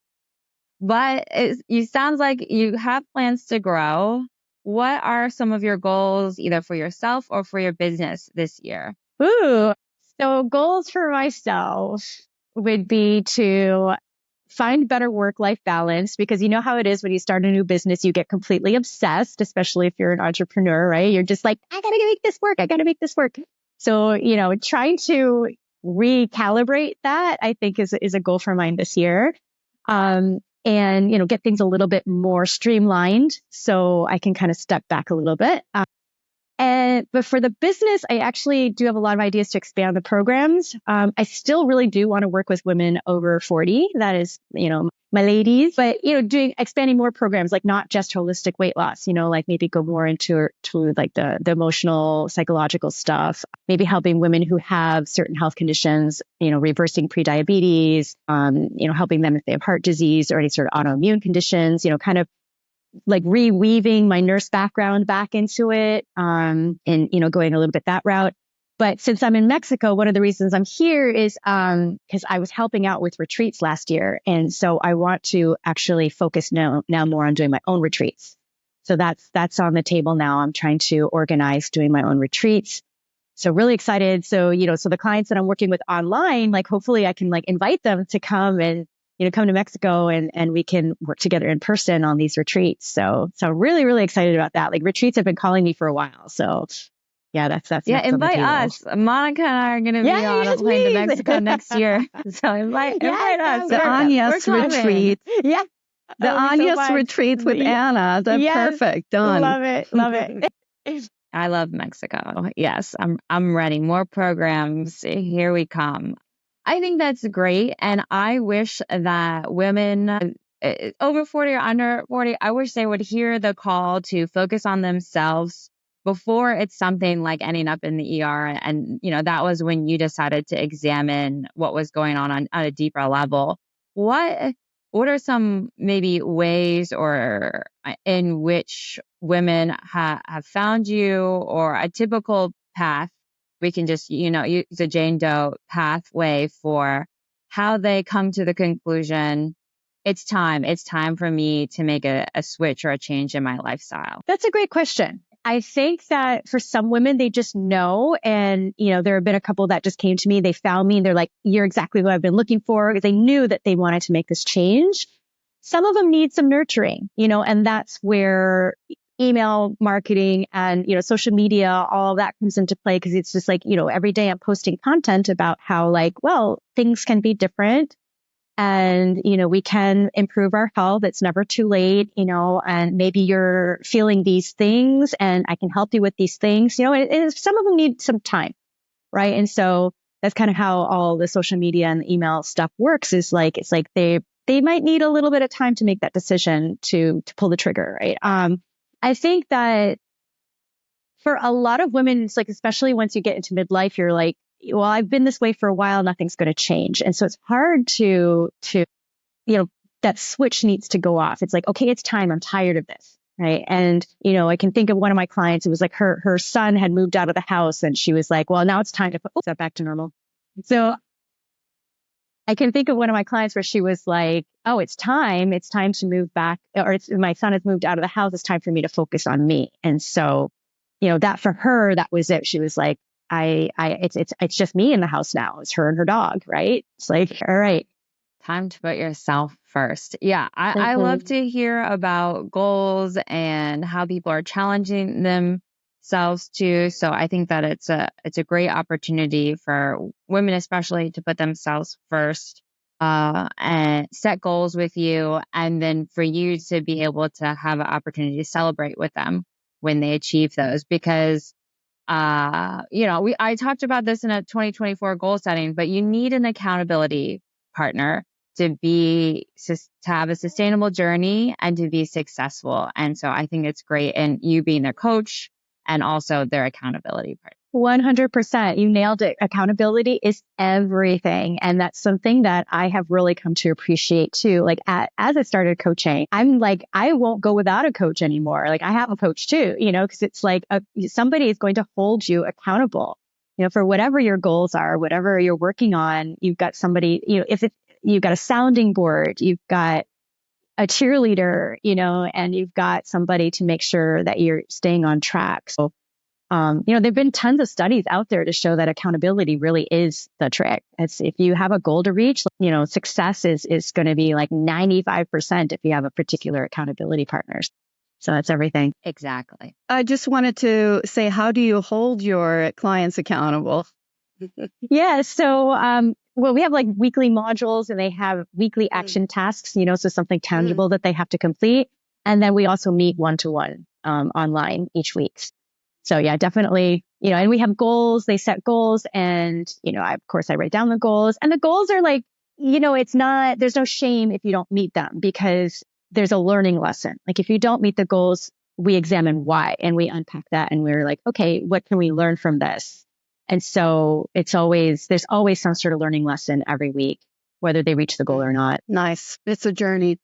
E: But it sounds like you have plans to grow. What are some of your goals, either for yourself or for your business this year?
A: So goals for myself would be to find better work-life balance, because you know how it is when you start a new business, you get completely obsessed, especially if you're an entrepreneur, right? You're just like, I gotta make this work. I gotta make this work. So, trying to recalibrate that, I think is a goal for mine this year. And, get things a little bit more streamlined so I can kind of step back a little bit. But for the business, I actually do have a lot of ideas to expand the programs. I still really do want to work with women over 40. That is, my ladies, but, expanding more programs, like not just holistic weight loss, like maybe go more into like the emotional, psychological stuff, maybe helping women who have certain health conditions, reversing prediabetes, helping them if they have heart disease or any sort of autoimmune conditions, kind of like reweaving my nurse background back into it, and, going a little bit that route. But since I'm in Mexico, one of the reasons I'm here is because I was helping out with retreats last year. And so I want to actually focus now more on doing my own retreats. So that's on the table now. I'm trying to organize doing my own retreats. So really excited. So, so the clients that I'm working with online, like hopefully I can like invite them to come and come to Mexico and we can work together in person on these retreats. So really, really excited about that. Like, retreats have been calling me for a while. So yeah, that's
E: yeah, invite us. Monica and I are going to be on a plane to Mexico next year. So invite us.
D: The Anyas retreat.
A: Yeah.
D: The Anyas retreat with Anna. That's perfect. Done.
A: Love it.
E: I love Mexico. Yes, I'm ready. More programs. Here we come. I think that's great. And I wish that women over 40 or under 40, I wish they would hear the call to focus on themselves before it's something like ending up in the ER. And, that was when you decided to examine what was going on a deeper level. What are some maybe ways or in which women have found you, or a typical path? We can just, use a Jane Doe pathway for how they come to the conclusion, it's time for me to make a switch or a change in my lifestyle.
A: That's a great question. I think that for some women, they just know. And, there have been a couple that just came to me. They found me and they're like, you're exactly what I've been looking for, because they knew that they wanted to make this change. Some of them need some nurturing, and that's where email marketing and, social media, all of that comes into play, because it's just like, every day I'm posting content about how things can be different. And, we can improve our health. It's never too late, and maybe you're feeling these things and I can help you with these things. Some of them need some time, right? And so that's kind of how all the social media and the email stuff works, is like, it's like they might need a little bit of time to make that decision to pull the trigger, right? I think that for a lot of women, it's like, especially once you get into midlife, you're like, well, I've been this way for a while, nothing's going to change. And so it's hard to, that switch needs to go off. It's like, okay, it's time. I'm tired of this. Right. And, I can think of one of my clients. It was like her son had moved out of the house and she was like, well, now it's time to put that back to normal. So I can think of one of my clients where she was like, oh, it's time to move back, or my son has moved out of the house. It's time for me to focus on me. And so, that for her, that was it. She was like, it's just me in the house now. It's her and her dog, right? It's like, all right.
E: Time to put yourself first. Yeah. I love to hear about goals and how people are challenging themselves too. So I think that it's a great opportunity for women, especially, to put themselves first, and set goals with you. And then for you to be able to have an opportunity to celebrate with them when they achieve those, because I talked about this in a 2024 goal setting, but you need an accountability partner to have a sustainable journey and to be successful. And so I think it's great, and you being their coach and also their accountability partner.
A: 100%. You nailed it. Accountability is everything. And that's something that I have really come to appreciate too. Like as I started coaching, I'm like, I won't go without a coach anymore. Like I have a coach too, because it's like somebody is going to hold you accountable, for whatever your goals are, whatever you're working on. You've got somebody, you've got a sounding board, you've got a cheerleader, and you've got somebody to make sure that you're staying on track. So there've been tons of studies out there to show that accountability really is the trick. It's if you have a goal to reach, success is going to be like 95% if you have a particular accountability partners. So that's everything.
E: Exactly.
D: I just wanted to say, how do you hold your clients accountable?
A: Yeah. So, we have like weekly modules and they have weekly action tasks, so something tangible that they have to complete. And then we also meet one-to-one online each week. So yeah, definitely, and we have goals, they set goals, and, of course I write down the goals, and the goals are like, there's no shame if you don't meet them, because there's a learning lesson. Like if you don't meet the goals, we examine why and we unpack that. And we're like, okay, what can we learn from this? And so there's always some sort of learning lesson every week, whether they reach the goal or not.
D: Nice. It's a journey.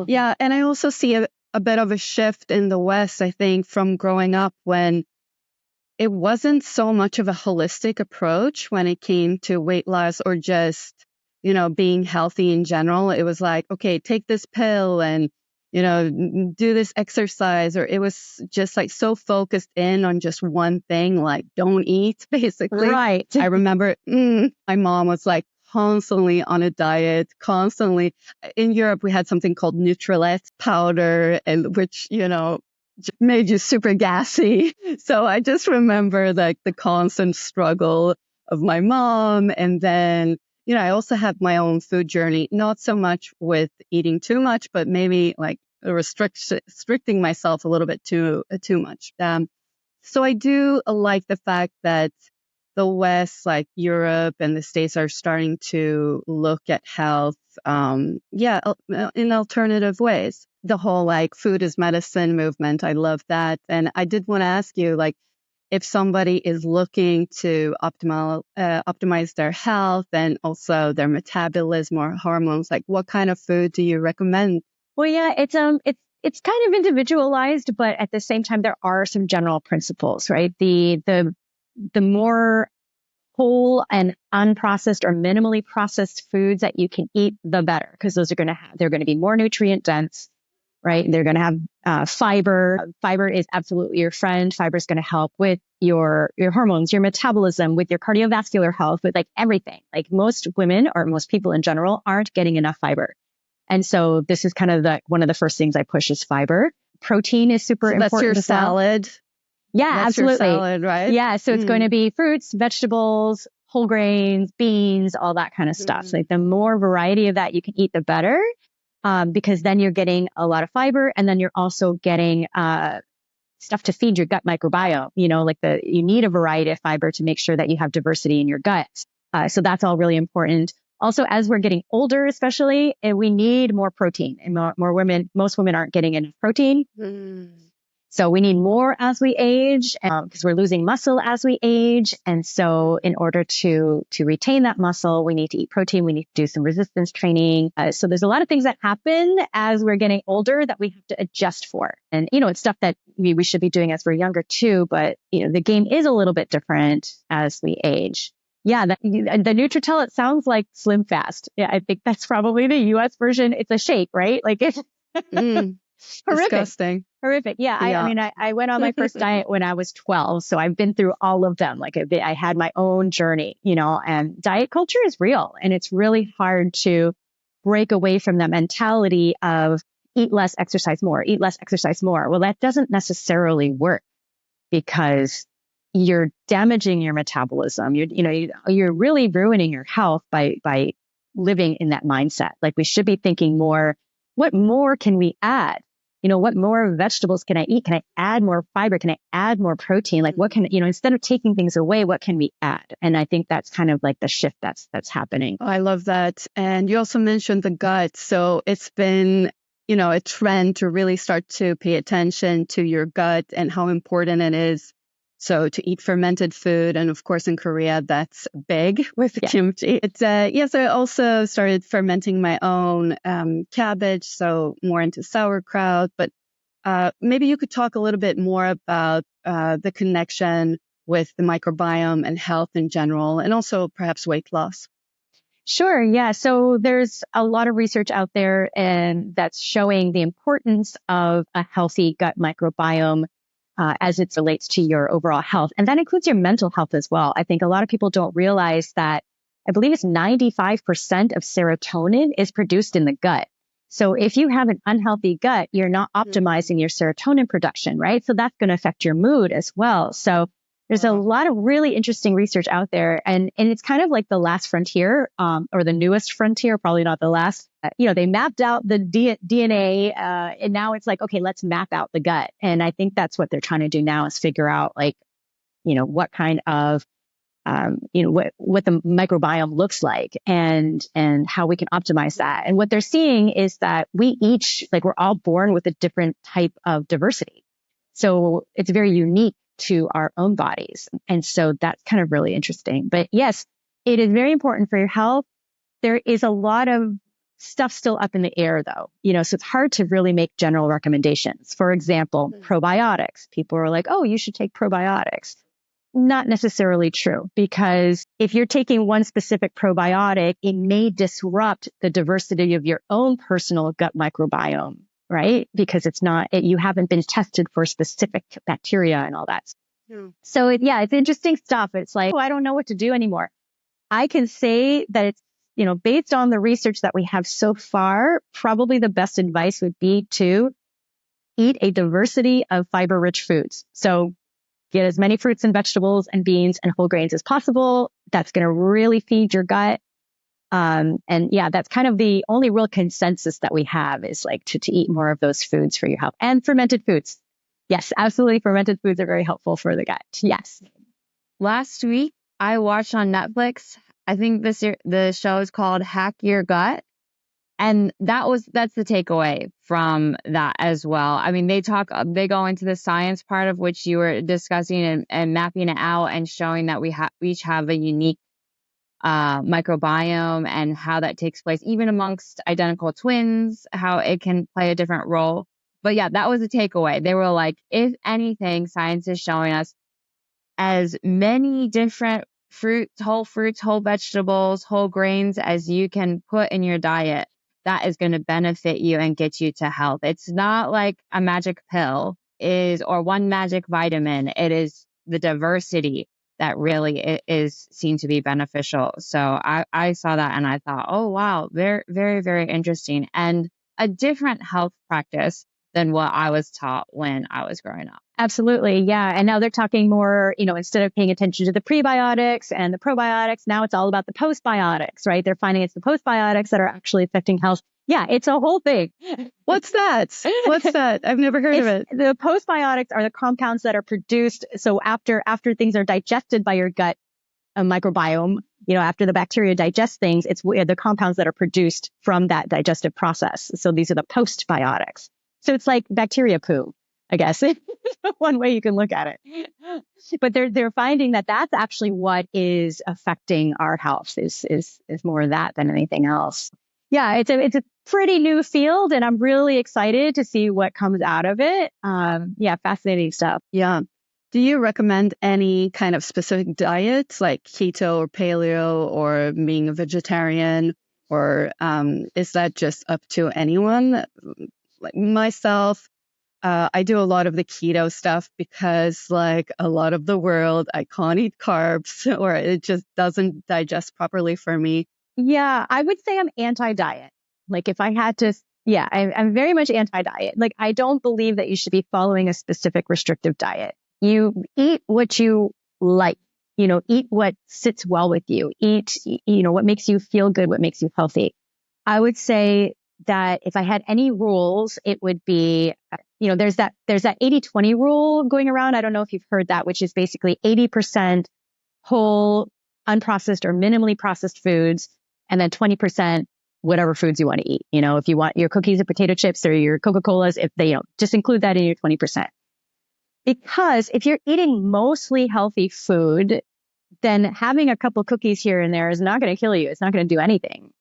D: Yeah. And I also see a bit of a shift in the West, I think, from growing up when it wasn't so much of a holistic approach when it came to weight loss or just, being healthy in general. It was like, okay, take this pill and, do this exercise, or it was just like so focused in on just one thing, like don't eat, basically.
A: Right.
D: I remember my mom was like constantly on a diet, constantly. In Europe, we had something called Nutrilett powder, and which, made you super gassy. So I just remember like the constant struggle of my mom. And then, I also have my own food journey, not so much with eating too much, but maybe like restricting myself a little bit too much. So I do like the fact that the West, like Europe and the States, are starting to look at health, in alternative ways. The whole like food is medicine movement, I love that. And I did want to ask you, like, if somebody is looking to optimize their health and also their metabolism or hormones, like what kind of food do you recommend?
A: Well, yeah, it's kind of individualized, but at the same time, there are some general principles, right? The more whole and unprocessed or minimally processed foods that you can eat, the better, because they're going to be more nutrient dense, right? They're going to have fiber. Fiber is absolutely your friend. Fiber is going to help with your hormones, your metabolism, with your cardiovascular health, with like everything. Like most women or most people in general aren't getting enough fiber. And so this is kind of one of the first things I push is fiber. Protein is super important.
D: That's your salad.
A: Yeah,
D: That's
A: absolutely.
D: Your salad, right?
A: Yeah. So it's going to be fruits, vegetables, whole grains, beans, all that kind of stuff. So like the more variety of that you can eat, the better, because then you're getting a lot of fiber, and then you're also getting stuff to feed your gut microbiome. You need a variety of fiber to make sure that you have diversity in your gut. So that's all really important. Also, as we're getting older, especially, we need more protein, and most women aren't getting enough protein. So we need more as we age, because we're losing muscle as we age. And so in order to retain that muscle, we need to eat protein. We need to do some resistance training. So there's a lot of things that happen as we're getting older that we have to adjust for. And, it's stuff that we should be doing as we're younger too. But, the game is a little bit different as we age. Yeah, the Nutritel, it sounds like Slim Fast. Yeah, I think that's probably the US version. It's a shake, right? Like it's horrific.
D: Disgusting.
A: Horrific. Yeah. I went on my first diet when I was 12. So I've been through all of them. Like I had my own journey, and diet culture is real. And it's really hard to break away from that mentality of eat less, exercise more, eat less, exercise more. Well, that doesn't necessarily work, because you're damaging your metabolism. You're really ruining your health by living in that mindset. Like we should be thinking more, what more can we add? What more vegetables can I eat? Can I add more fiber? Can I add more protein? Like what can, instead of taking things away, what can we add? And I think that's kind of like the shift that's happening.
D: Oh, I love that. And you also mentioned the gut. So it's been, a trend to really start to pay attention to your gut and how important it is. So to eat fermented food. And of course, in Korea, that's big with kimchi. So I also started fermenting my own cabbage, so more into sauerkraut. But maybe you could talk a little bit more about the connection with the microbiome and health in general, and also perhaps weight loss.
A: Sure. Yeah. So there's a lot of research out there and that's showing the importance of a healthy gut microbiome as it relates to your overall health. And that includes your mental health as well. I think a lot of people don't realize that I believe it's 95% of serotonin is produced in the gut. So if you have an unhealthy gut, you're not optimizing your serotonin production, right? So that's going to affect your mood as well. So there's a lot of really interesting research out there. And it's kind of like the last frontier, or the newest frontier, probably not the last. They mapped out the DNA, and now it's like, okay, let's map out the gut. And I think that's what they're trying to do now, is figure out like, what kind of, what the microbiome looks like and how we can optimize that. And what they're seeing is that we're all born with a different type of diversity. So it's very unique to our own bodies. And so that's kind of really interesting. But yes, it is very important for your health. There is a lot of stuff still up in the air though, so it's hard to really make general recommendations. For example, probiotics. People are like, oh, you should take probiotics. Not necessarily true, because if you're taking one specific probiotic, it may disrupt the diversity of your own personal gut microbiome. Right? Because you haven't been tested for specific bacteria and all that. So it's interesting stuff. It's like, I don't know what to do anymore. I can say that it's, based on the research that we have so far, probably the best advice would be to eat a diversity of fiber-rich foods. So get as many fruits and vegetables and beans and whole grains as possible. That's going to really feed your gut. That's kind of the only real consensus that we have, is like to eat more of those foods for your health. And fermented foods. Yes, absolutely. Fermented foods are very helpful for the gut. Yes.
E: Last week, I watched on Netflix, I think the show is called Hack Your Gut. And that's the takeaway from that as well. I mean, they go into the science part of which you were discussing and mapping it out and showing that we each have a unique microbiome and how that takes place, even amongst identical twins, how it can play a different role. But yeah, that was a takeaway. They were like, if anything, science is showing us as many different fruits, whole vegetables, whole grains as you can put in your diet, that is going to benefit you and get you to health. It's not like a magic pill or one magic vitamin. It is the diversity that really is seen to be beneficial. So I saw that and I thought, oh, wow, very, very, very interesting. And a different health practice than what I was taught when I was growing up.
A: Absolutely. Yeah. And now they're talking more, instead of paying attention to the prebiotics and the probiotics, now it's all about the postbiotics, right? They're finding it's the postbiotics that are actually affecting health. Yeah, it's a whole thing.
D: What's that? What's that? I've never heard of it.
A: The postbiotics are the compounds that are produced. So after things are digested by your gut microbiome, after the bacteria digest things, it's the compounds that are produced from that digestive process. So these are the postbiotics. So it's like bacteria poo, I guess. One way you can look at it. But they're finding that that's actually what is affecting our health is more of that than anything else. Yeah, it's a pretty new field, and I'm really excited to see what comes out of it. Yeah, fascinating stuff.
D: Yeah. Do you recommend any kind of specific diets like keto or paleo or being a vegetarian, or is that just up to anyone? Like myself, I do a lot of the keto stuff because like a lot of the world, I can't eat carbs or it just doesn't digest properly for me.
A: Yeah, I would say I'm anti-diet. Like if I had to, yeah, I'm very much anti-diet. Like I don't believe that you should be following a specific restrictive diet. You eat what you like, eat what sits well with you, eat, what makes you feel good, what makes you healthy. I would say that if I had any rules, it would be, there's that 80-20 rule going around. I don't know if you've heard that, which is basically 80% whole, unprocessed or minimally processed foods, and then 20% whatever foods you want to eat. If you want your cookies and potato chips or your Coca-Colas, if they, just include that in your 20%. Because if you're eating mostly healthy food, then having a couple cookies here and there is not going to kill you. It's not going to do anything.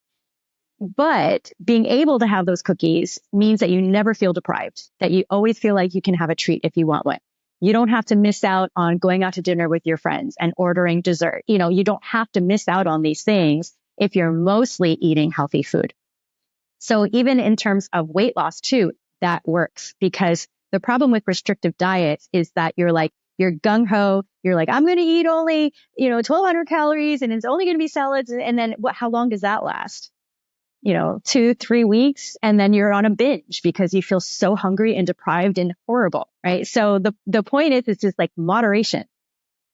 A: But being able to have those cookies means that you never feel deprived, that you always feel like you can have a treat if you want one. You don't have to miss out on going out to dinner with your friends and ordering dessert. You don't have to miss out on these things if you're mostly eating healthy food. So even in terms of weight loss too, that works, because the problem with restrictive diets is that you're gung-ho. You're like, I'm going to eat only, 1,200 calories and it's only going to be salads. And then how long does that last? 2-3 weeks. And then you're on a binge because you feel so hungry and deprived and horrible, right? So the point is, it's just like moderation.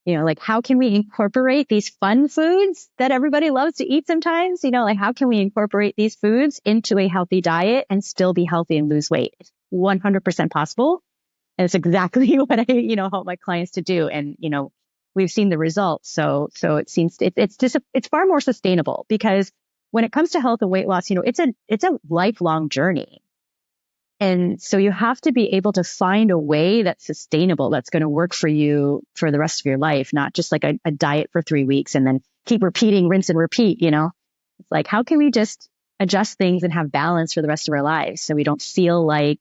A: Like how can we incorporate these fun foods that everybody loves to eat sometimes? Like how can we incorporate these foods into a healthy diet and still be healthy and lose weight? It's 100% possible. And it's exactly what I, help my clients to do. And, we've seen the results. So it seems it's far more sustainable, because when it comes to health and weight loss, it's a lifelong journey. And so you have to be able to find a way that's sustainable, that's going to work for you for the rest of your life, not just like a diet for 3 weeks and then keep repeating, rinse and repeat, It's like, how can we just adjust things and have balance for the rest of our lives so we don't feel like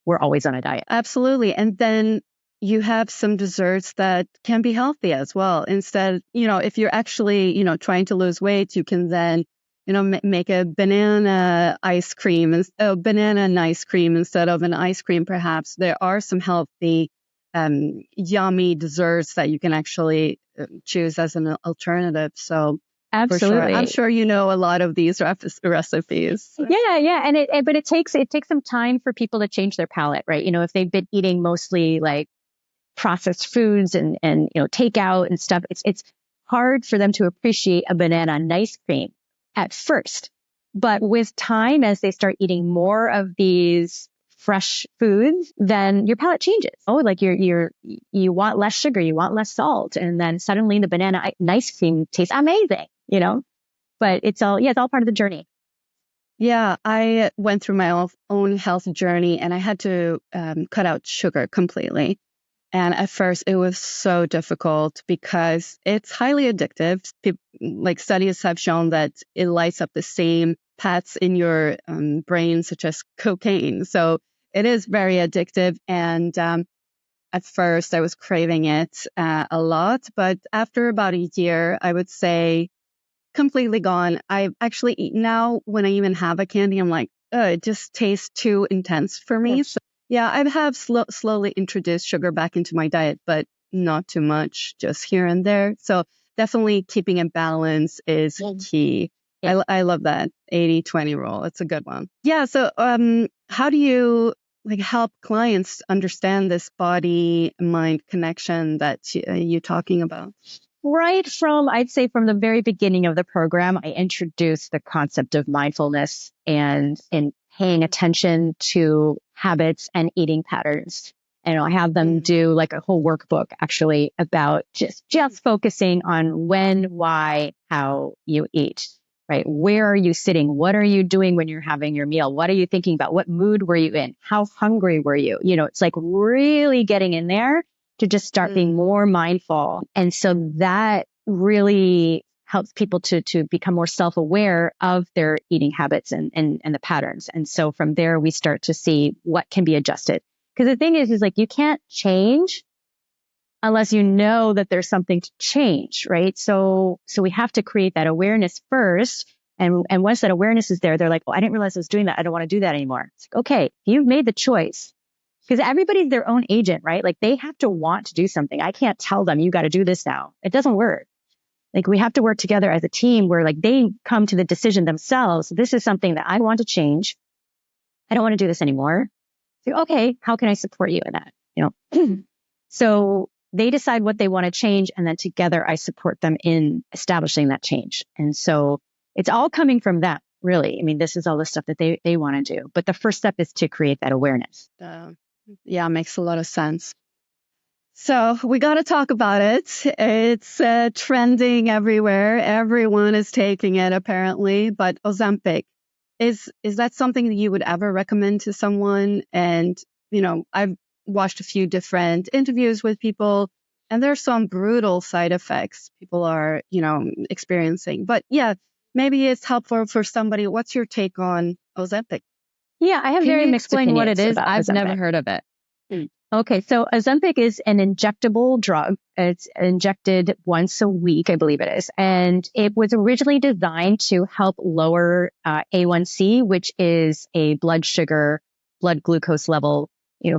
A: we're always on a diet?
D: Absolutely. And then you have some desserts that can be healthy as well. Instead, if you're actually, trying to lose weight, you can then make a banana ice cream and banana and ice cream instead of an ice cream. Perhaps there are some healthy, yummy desserts that you can actually choose as an alternative. So
A: absolutely,
D: for sure. I'm sure a lot of these recipes.
A: Yeah, and but it takes some time for people to change their palate, right? If they've been eating mostly like processed foods and takeout and stuff, it's hard for them to appreciate a banana and ice cream at first. But with time, as they start eating more of these fresh foods, then your palate changes. Oh, like you want less sugar, you want less salt. And then suddenly the banana ice cream tastes amazing, but it's all part of the journey.
D: Yeah, I went through my own health journey and I had to cut out sugar completely. And at first it was so difficult because it's highly addictive. Like studies have shown that it lights up the same paths in your brain, such as cocaine. So it is very addictive. And at first I was craving it a lot. But after about a year, I would say completely gone. I actually eat now when I even have a candy, I'm like, it just tastes too intense for me.
A: Yes.
D: So yeah, I have slowly introduced sugar back into my diet, but not too much, just here and there. So definitely keeping a balance is key. I love that 80-20 rule. It's a good one. Yeah. So how do you like help clients understand this body-mind connection that you're talking about?
A: Right from, I'd say from the very beginning of the program, I introduced the concept of mindfulness and paying attention to habits and eating patterns. And I have them do like a whole workbook actually about just focusing on when, why, how you eat, right? Where are you sitting? What are you doing when you're having your meal? What are you thinking about? What mood were you in? How hungry were you? It's like really getting in there to just start being more mindful. And so that really helps people to become more self-aware of their eating habits and the patterns. And so from there, we start to see what can be adjusted. Because the thing is like, you can't change unless you know that there's something to change, right? So we have to create that awareness first. And once that awareness is there, they're like, well, I didn't realize I was doing that. I don't want to do that anymore. It's like, okay, you've made the choice. Because everybody's their own agent, right? Like they have to want to do something. I can't tell them, you got to do this now. It doesn't work. Like we have to work together as a team where like they come to the decision themselves. This is something that I want to change. I don't want to do this anymore. So, okay, how can I support you in that? So they decide what they want to change. And then together I support them in establishing that change. And so it's all coming from them, really. I mean, this is all the stuff that they want to do. But the first step is to create that awareness.
D: Yeah, makes a lot of sense. So we got to talk about it. It's trending everywhere. Everyone is taking it apparently. But Ozempic, is that something that you would ever recommend to someone? And, I've watched a few different interviews with people, and there's some brutal side effects people are, experiencing. But yeah, maybe it's helpful for somebody. What's your take on Ozempic?
A: Yeah, I have
E: Can
A: very
E: you
A: mixed
E: explain what it
A: opinions
E: is?
A: about
E: I've
A: Ozempic.
E: never heard of it.
A: Okay, so Ozempic is an injectable drug. It's injected once a week, I believe it is. And it was originally designed to help lower A1C, which is a blood glucose level,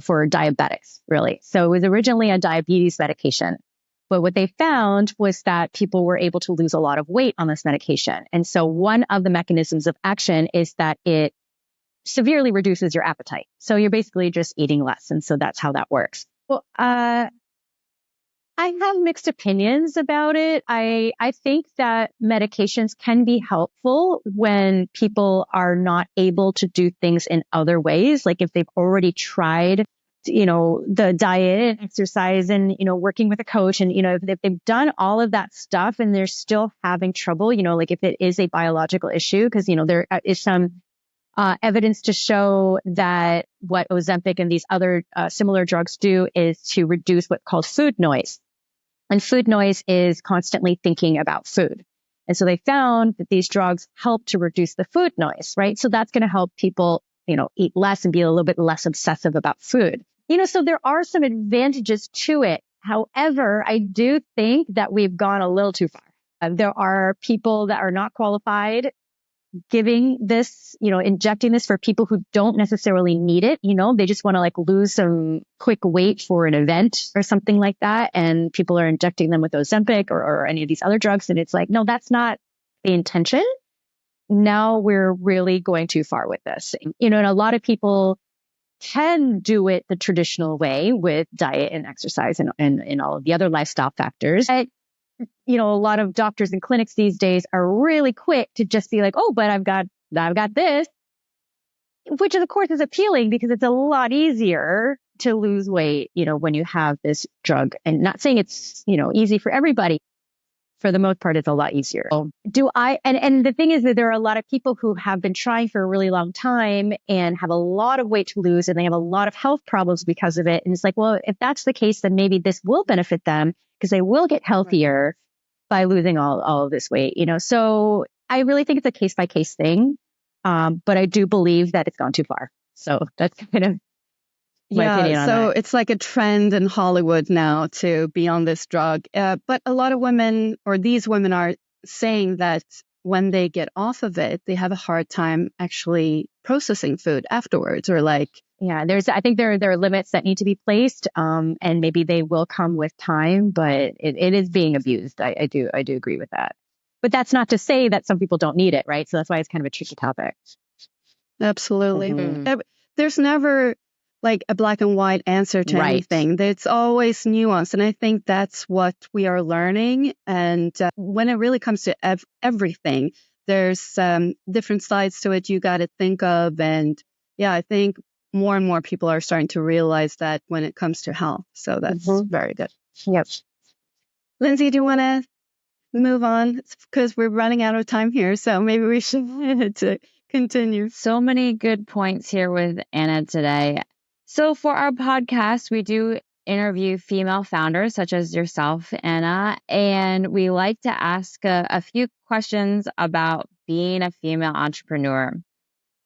A: for diabetics, really. So it was originally a diabetes medication. But what they found was that people were able to lose a lot of weight on this medication. And so one of the mechanisms of action is that it severely reduces your appetite. So you're basically just eating less. And so that's how that works. Well, I have mixed opinions about it. I think that medications can be helpful when people are not able to do things in other ways. Like if they've already tried, the diet and exercise and, working with a coach and, if they've done all of that stuff and they're still having trouble, like if it is a biological issue, because, there is some evidence to show that what Ozempic and these other similar drugs do is to reduce what's called food noise. And food noise is constantly thinking about food. And so they found that these drugs help to reduce the food noise, right? So that's going to help people, eat less and be a little bit less obsessive about food. So there are some advantages to it. However, I do think that we've gone a little too far. There are people that are not qualified giving this, injecting this for people who don't necessarily need it. They just want to like lose some quick weight for an event or something like that. And people are injecting them with Ozempic or any of these other drugs. And it's like, no, that's not the intention. Now we're really going too far with this. And a lot of people can do it the traditional way with diet and exercise and all of the other lifestyle factors. But a lot of doctors and clinics these days are really quick to just be like, oh, but I've got this, which of course is appealing because it's a lot easier to lose weight, when you have this drug. And not saying it's, easy for everybody. For the most part, it's a lot easier. And the thing is that there are a lot of people who have been trying for a really long time and have a lot of weight to lose and they have a lot of health problems because of it. And it's like, well, if that's the case, then maybe this will benefit them because they will get healthier by losing all of this weight, So I really think it's a case by case thing. But I do believe that it's gone too far. So that's kind of my opinion on that.
D: It's like a trend in Hollywood now to be on this drug. But a lot of women, or these women, are saying that when they get off of it, they have a hard time actually processing food afterwards, or like.
A: Yeah, I think there are limits that need to be placed, and maybe they will come with time, but it is being abused. I do agree with that. But that's not to say that some people don't need it, right? So that's why it's kind of a tricky topic.
D: Absolutely. Mm-hmm. There's never like a black and white answer to
E: Right.
D: anything. It's always nuanced. And I think that's what we are learning. And when it really comes to everything, there's different sides to it you got to think of. And yeah, I think more and more people are starting to realize that when it comes to health. So that's very good.
A: Yep.
D: Lindsay, do you want to move on? Because we're running out of time here. So maybe we should to continue.
E: So many good points here with Anna today. So for our podcast, we do interview female founders such as yourself, Anna, and we like to ask a few questions about being a female entrepreneur.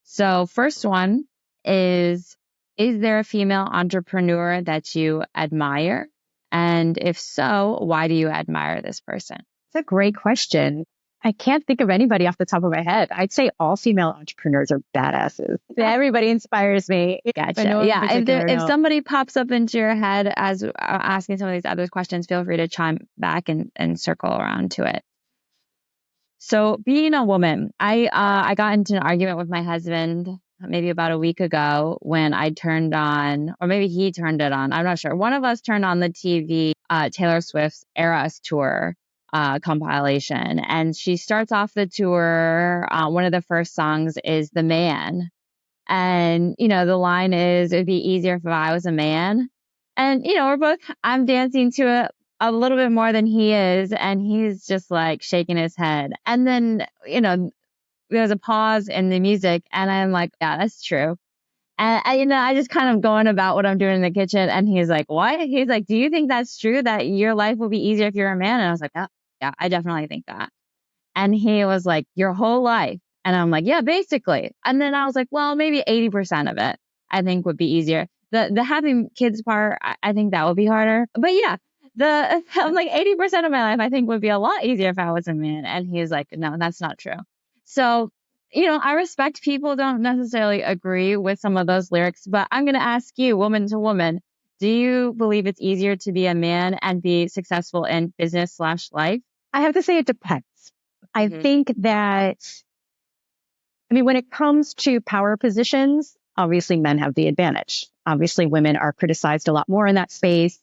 E: So first one is there a female entrepreneur that you admire? And if so, why do you admire this person?
A: It's a great question. I can't think of anybody off the top of my head. I'd say all female entrepreneurs are badasses. Everybody inspires me.
E: Gotcha.
A: No
E: Yeah. If
A: no.
E: somebody pops up into your head as asking some of these other questions, feel free to chime back and circle around to it. So being a woman, I got into an argument with my husband maybe about a week ago when I turned on, or maybe he turned it on. I'm not sure. One of us turned on the TV, Taylor Swift's Eras Tour compilation. And she starts off the tour. One of the first songs is The Man. And, the line is, it'd be easier if I was a man. And, I'm dancing to it a little bit more than he is. And he's just like shaking his head. And then, there's a pause in the music. And I'm like, yeah, that's true. And, I just kind of going about what I'm doing in the kitchen. And he's like, what? He's like, do you think that's true, that your life will be easier if you're a man? And I was like, yeah, I definitely think that. And he was like, your whole life. And I'm like, yeah, basically. And then I was like, well, maybe 80% of it I think would be easier. The having kids part, I think that would be harder. But yeah, I'm like 80% of my life I think would be a lot easier if I was a man. And he's like, no, that's not true. So, I respect people don't necessarily agree with some of those lyrics, but I'm going to ask you, woman to woman, do you believe it's easier to be a man and be successful in business/life?
A: I have to say it depends. I think that, when it comes to power positions, obviously men have the advantage. Obviously women are criticized a lot more in that space.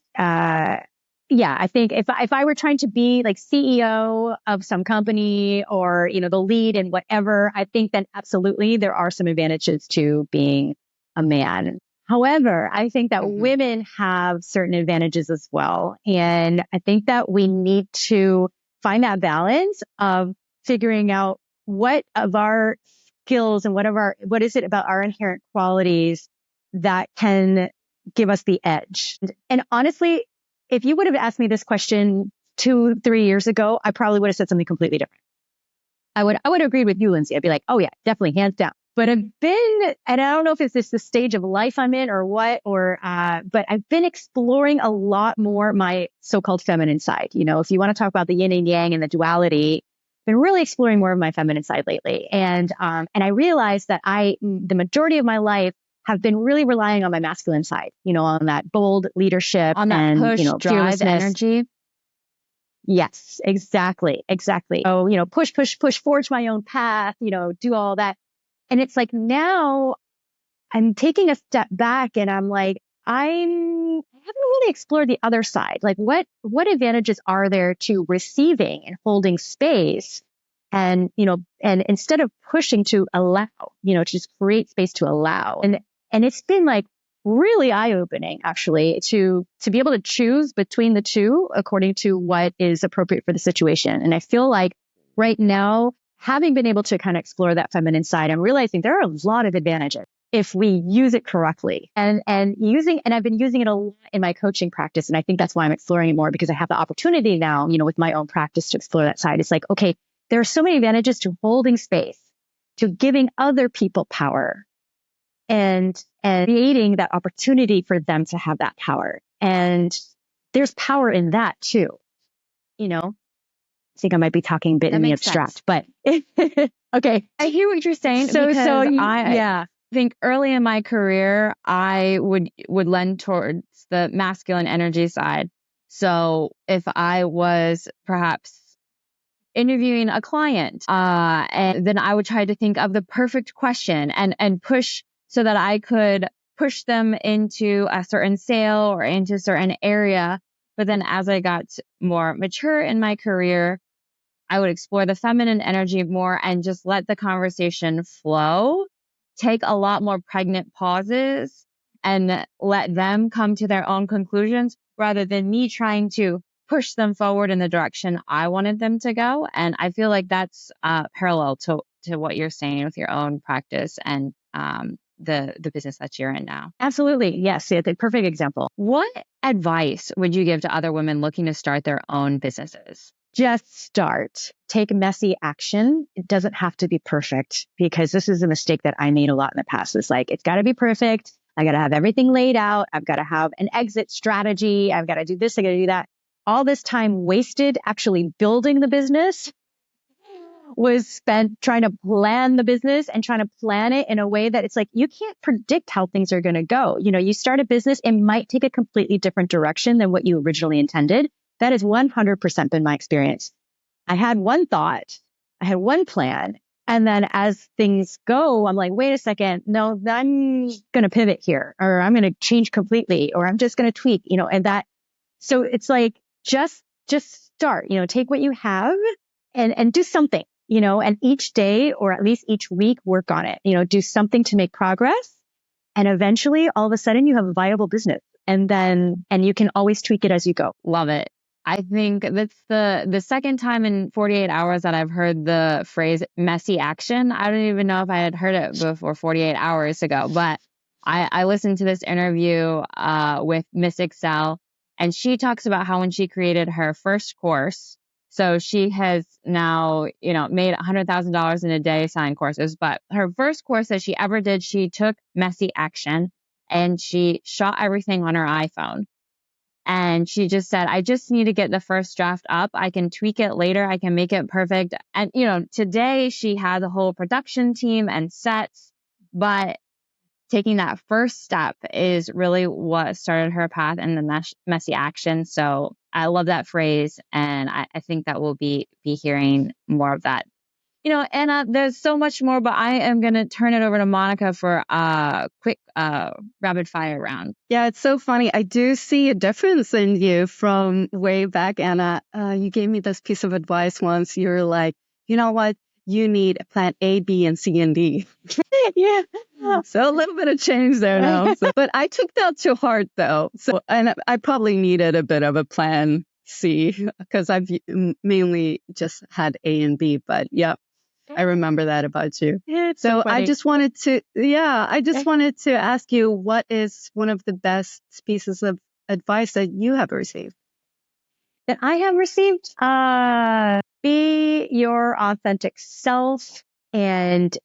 A: Yeah, I think if I were trying to be like CEO of some company or, the lead in whatever, I think then absolutely there are some advantages to being a man. However, I think that women have certain advantages as well. And I think that we need to find that balance of figuring out what of our skills and what is it about our inherent qualities that can give us the edge. And honestly, if you would have asked me this question 2-3 years ago, I probably would have said something completely different. I would agree with you, Lindsay. I'd be like, oh yeah, definitely, hands down. But and I don't know if it's just the stage of life I'm in or what, but I've been exploring a lot more my so-called feminine side. If you want to talk about the yin and yang and the duality, I've been really exploring more of my feminine side lately. And I realized that the majority of my life have been really relying on my masculine side, on that bold leadership,
E: on that
A: and,
E: push, drive, energy.
A: Yes, exactly. So, push, forge my own path, do all that. And it's like now I'm taking a step back and I'm like, I haven't really explored the other side. Like what advantages are there to receiving and holding space? And, and instead of pushing to allow, to just create space to allow. And it's been like really eye-opening actually to be able to choose between the two according to what is appropriate for the situation. And I feel like right now, having been able to kind of explore that feminine side, I'm realizing there are a lot of advantages if we use it correctly. And I've been using it a lot in my coaching practice. And I think that's why I'm exploring it more, because I have the opportunity now, with my own practice to explore that side. It's like, okay, there are so many advantages to holding space, to giving other people power, and creating that opportunity for them to have that power. And there's power in that too. I think I might be talking a bit in the abstract, but okay.
E: I hear what you're saying. I think early in my career, I would lend towards the masculine energy side. So if I was perhaps interviewing a client, and then I would try to think of the perfect question and push so that I could push them into a certain sale or into a certain area. But then as I got more mature in my career, I would explore the feminine energy more and just let the conversation flow, take a lot more pregnant pauses and let them come to their own conclusions rather than me trying to push them forward in the direction I wanted them to go. And I feel like that's parallel to what you're saying with your own practice and the business that you're in now.
A: Absolutely. Yes. Yeah, the perfect example.
E: What advice would you give to other women looking to start their own businesses?
A: Just start. Take messy action. It doesn't have to be perfect, because this is a mistake that I made a lot in the past. It's like, it's got to be perfect. I got to have everything laid out. I've got to have an exit strategy. I've got to do this. I got to do that. All this time wasted actually building the business was spent trying to plan the business and trying to plan it in a way that it's like, you can't predict how things are going to go. You start a business, it might take a completely different direction than what you originally intended. That has 100% been my experience. I had one thought, I had one plan, and then as things go, I'm like, wait a second, no, I'm going to pivot here, or I'm going to change completely, or I'm just going to tweak, and that. So it's like, just start, take what you have and do something, and each day or at least each week work on it, do something to make progress. And eventually all of a sudden you have a viable business, and you can always tweak it as you go.
E: Love it. I think that's the second time in 48 hours that I've heard the phrase messy action. I don't even know if I had heard it before 48 hours ago, but I listened to this interview with Miss Excel, and she talks about how when she created her first course, so she has now, made $100,000 in a day selling courses, but her first course that she ever did, she took messy action and she shot everything on her iPhone. And she just said, I just need to get the first draft up. I can tweak it later. I can make it perfect. And, today she had the whole production team and sets, but taking that first step is really what started her path in the messy action. So I love that phrase. And I think that we'll be hearing more of that. Anna, there's so much more, but I am going to turn it over to Monica for a quick rapid fire round.
D: Yeah, it's so funny. I do see a difference in you from way back, Anna. You gave me this piece of advice once. You're like, you know what? You need a plan A, B, and C, and D.
A: Yeah.
D: So a little bit of change there now. But I took that to heart, though. And I probably needed a bit of a plan C, because I've mainly just had A and B. But yeah. I remember that about you.
A: Yeah,
D: so
A: funny.
D: I just wanted to ask you, what is one of the best pieces of advice that you have received?
A: That I have received, be your authentic self and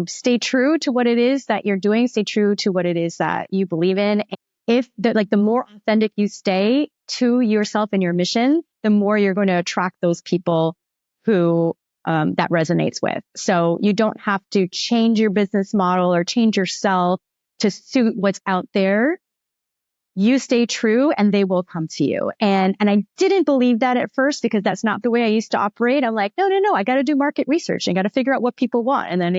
A: stay true to what it is that you're doing. Stay true to what it is that you believe in. If the more authentic you stay to yourself and your mission, the more you're going to attract those people who that resonates with. So you don't have to change your business model or change yourself to suit what's out there. You stay true and they will come to you. And I didn't believe that at first, because that's not the way I used to operate. I'm like, no, I got to do market research. I got to figure out what people want. And then,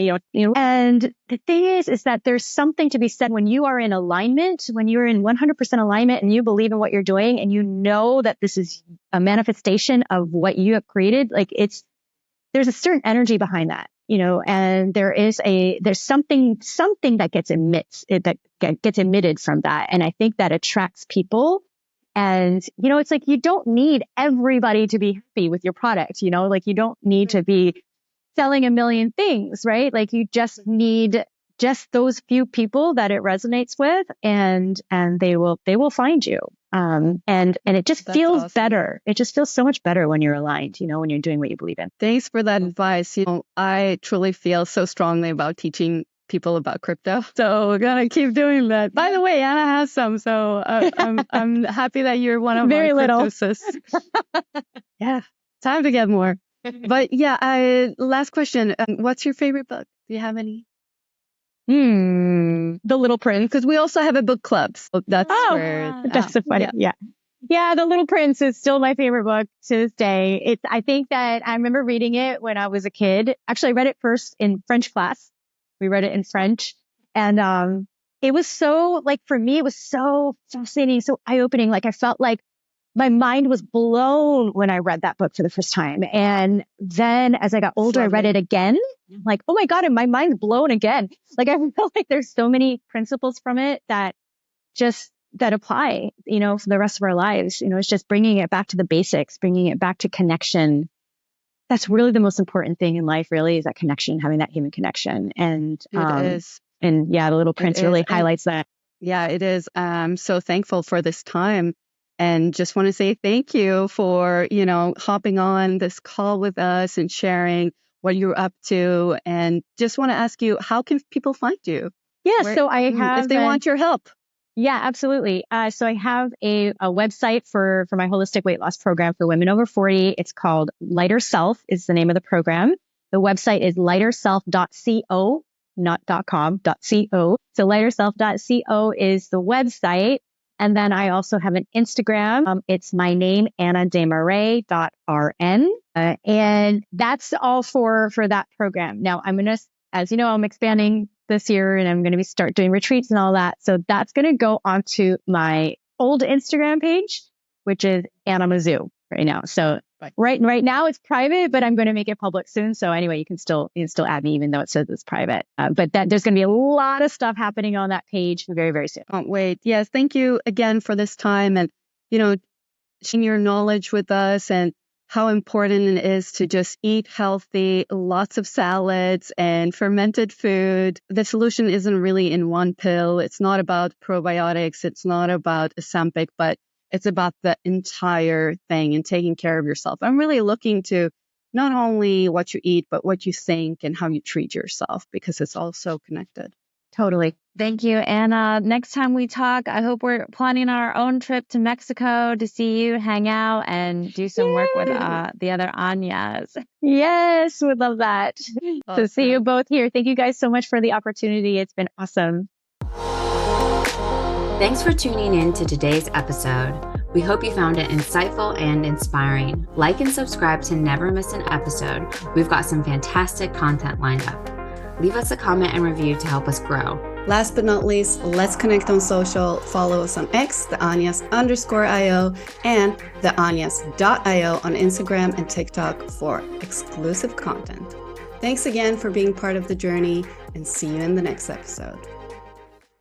A: and the thing is that there's something to be said when you are in alignment, when you're in 100% alignment and you believe in what you're doing and you know that this is a manifestation of what you have created. There's a certain energy behind that, and there's something that gets emitted from that. And I think that attracts people. And, it's like, you don't need everybody to be happy with your product, you don't need to be selling a million things, right? Like, you just need just those few people that it resonates with, and they will find you. And it just feels awesome. Better. It just feels so much better when you're aligned, when you're doing what you believe in.
D: Thanks for that advice. I truly feel so strongly about teaching people about crypto. So we're going to keep doing that. By the way, Anna has some. So I'm happy that you're one of
A: Very
D: our
A: little.
D: crypto sis. Yeah, time to get more. But yeah, last question. What's your favorite book? Do you have any?
A: The Little Prince.
D: Because we also have a book club. So that's where.
A: That's so funny. Yeah. The Little Prince is still my favorite book to this day. I think that I remember reading it when I was a kid. Actually, I read it first in French class. We read it in French. And it was so, like, for me, it was so fascinating, so eye-opening. Like, I felt like my mind was blown when I read that book for the first time. And then as I got older, I read it again. I'm like, oh my God, and my mind's blown again. Like, I feel like there's so many principles from it that apply, for the rest of our lives. It's just bringing it back to the basics, bringing it back to connection. That's really the most important thing in life, really, is that connection, having that human connection. And
D: It is.
A: And yeah, the Little Prince really highlights that.
D: Yeah, it is. I'm so thankful for this time, and just want to say thank you for, hopping on this call with us and sharing what you're up to. And just want to ask you, how can people find you?
A: Yeah, so I have,
D: if they want your help.
A: Yeah, absolutely. So I have a website for my holistic weight loss program for women over 40. It's called LighterSelf is the name of the program. The website is lighterself.co, not .com, .co. So lighterself.co is the website. And then I also have an Instagram. It's my name, Anna Desmarais.rn. And that's all for that program. Now I'm as you know, I'm expanding this year, and I'm going to start doing retreats and all that. So that's going to go onto my old Instagram page, which is Anna Mizzou right now. So right now it's private, but I'm going to make it public soon. So anyway, you can still add me, even though it says it's private. But there's going to be a lot of stuff happening on that page very, very soon.
D: Oh, wait. Yes. Thank you again for this time, and, sharing your knowledge with us, and how important it is to just eat healthy, lots of salads and fermented food. The solution isn't really in one pill. It's not about probiotics. It's not about Ozempic, but it's about the entire thing and taking care of yourself. I'm really looking to not only what you eat, but what you think and how you treat yourself, because it's all so connected.
A: Totally.
E: Thank you, Anna. Next time we talk, I hope we're planning our own trip to Mexico to see you, hang out, and do some work with the other Anyas.
A: Yes, would love that.
D: Awesome.
A: So see you both here. Thank you guys so much for the opportunity. It's been awesome.
B: Thanks for tuning in to today's episode. We hope you found it insightful and inspiring. Like and subscribe to never miss an episode. We've got some fantastic content lined up. Leave us a comment and review to help us grow.
C: Last but not least, let's connect on social. Follow us on X, the Anyas_IO, and the Anyas.io on Instagram and TikTok for exclusive content. Thanks again for being part of the journey, and see you in the next episode.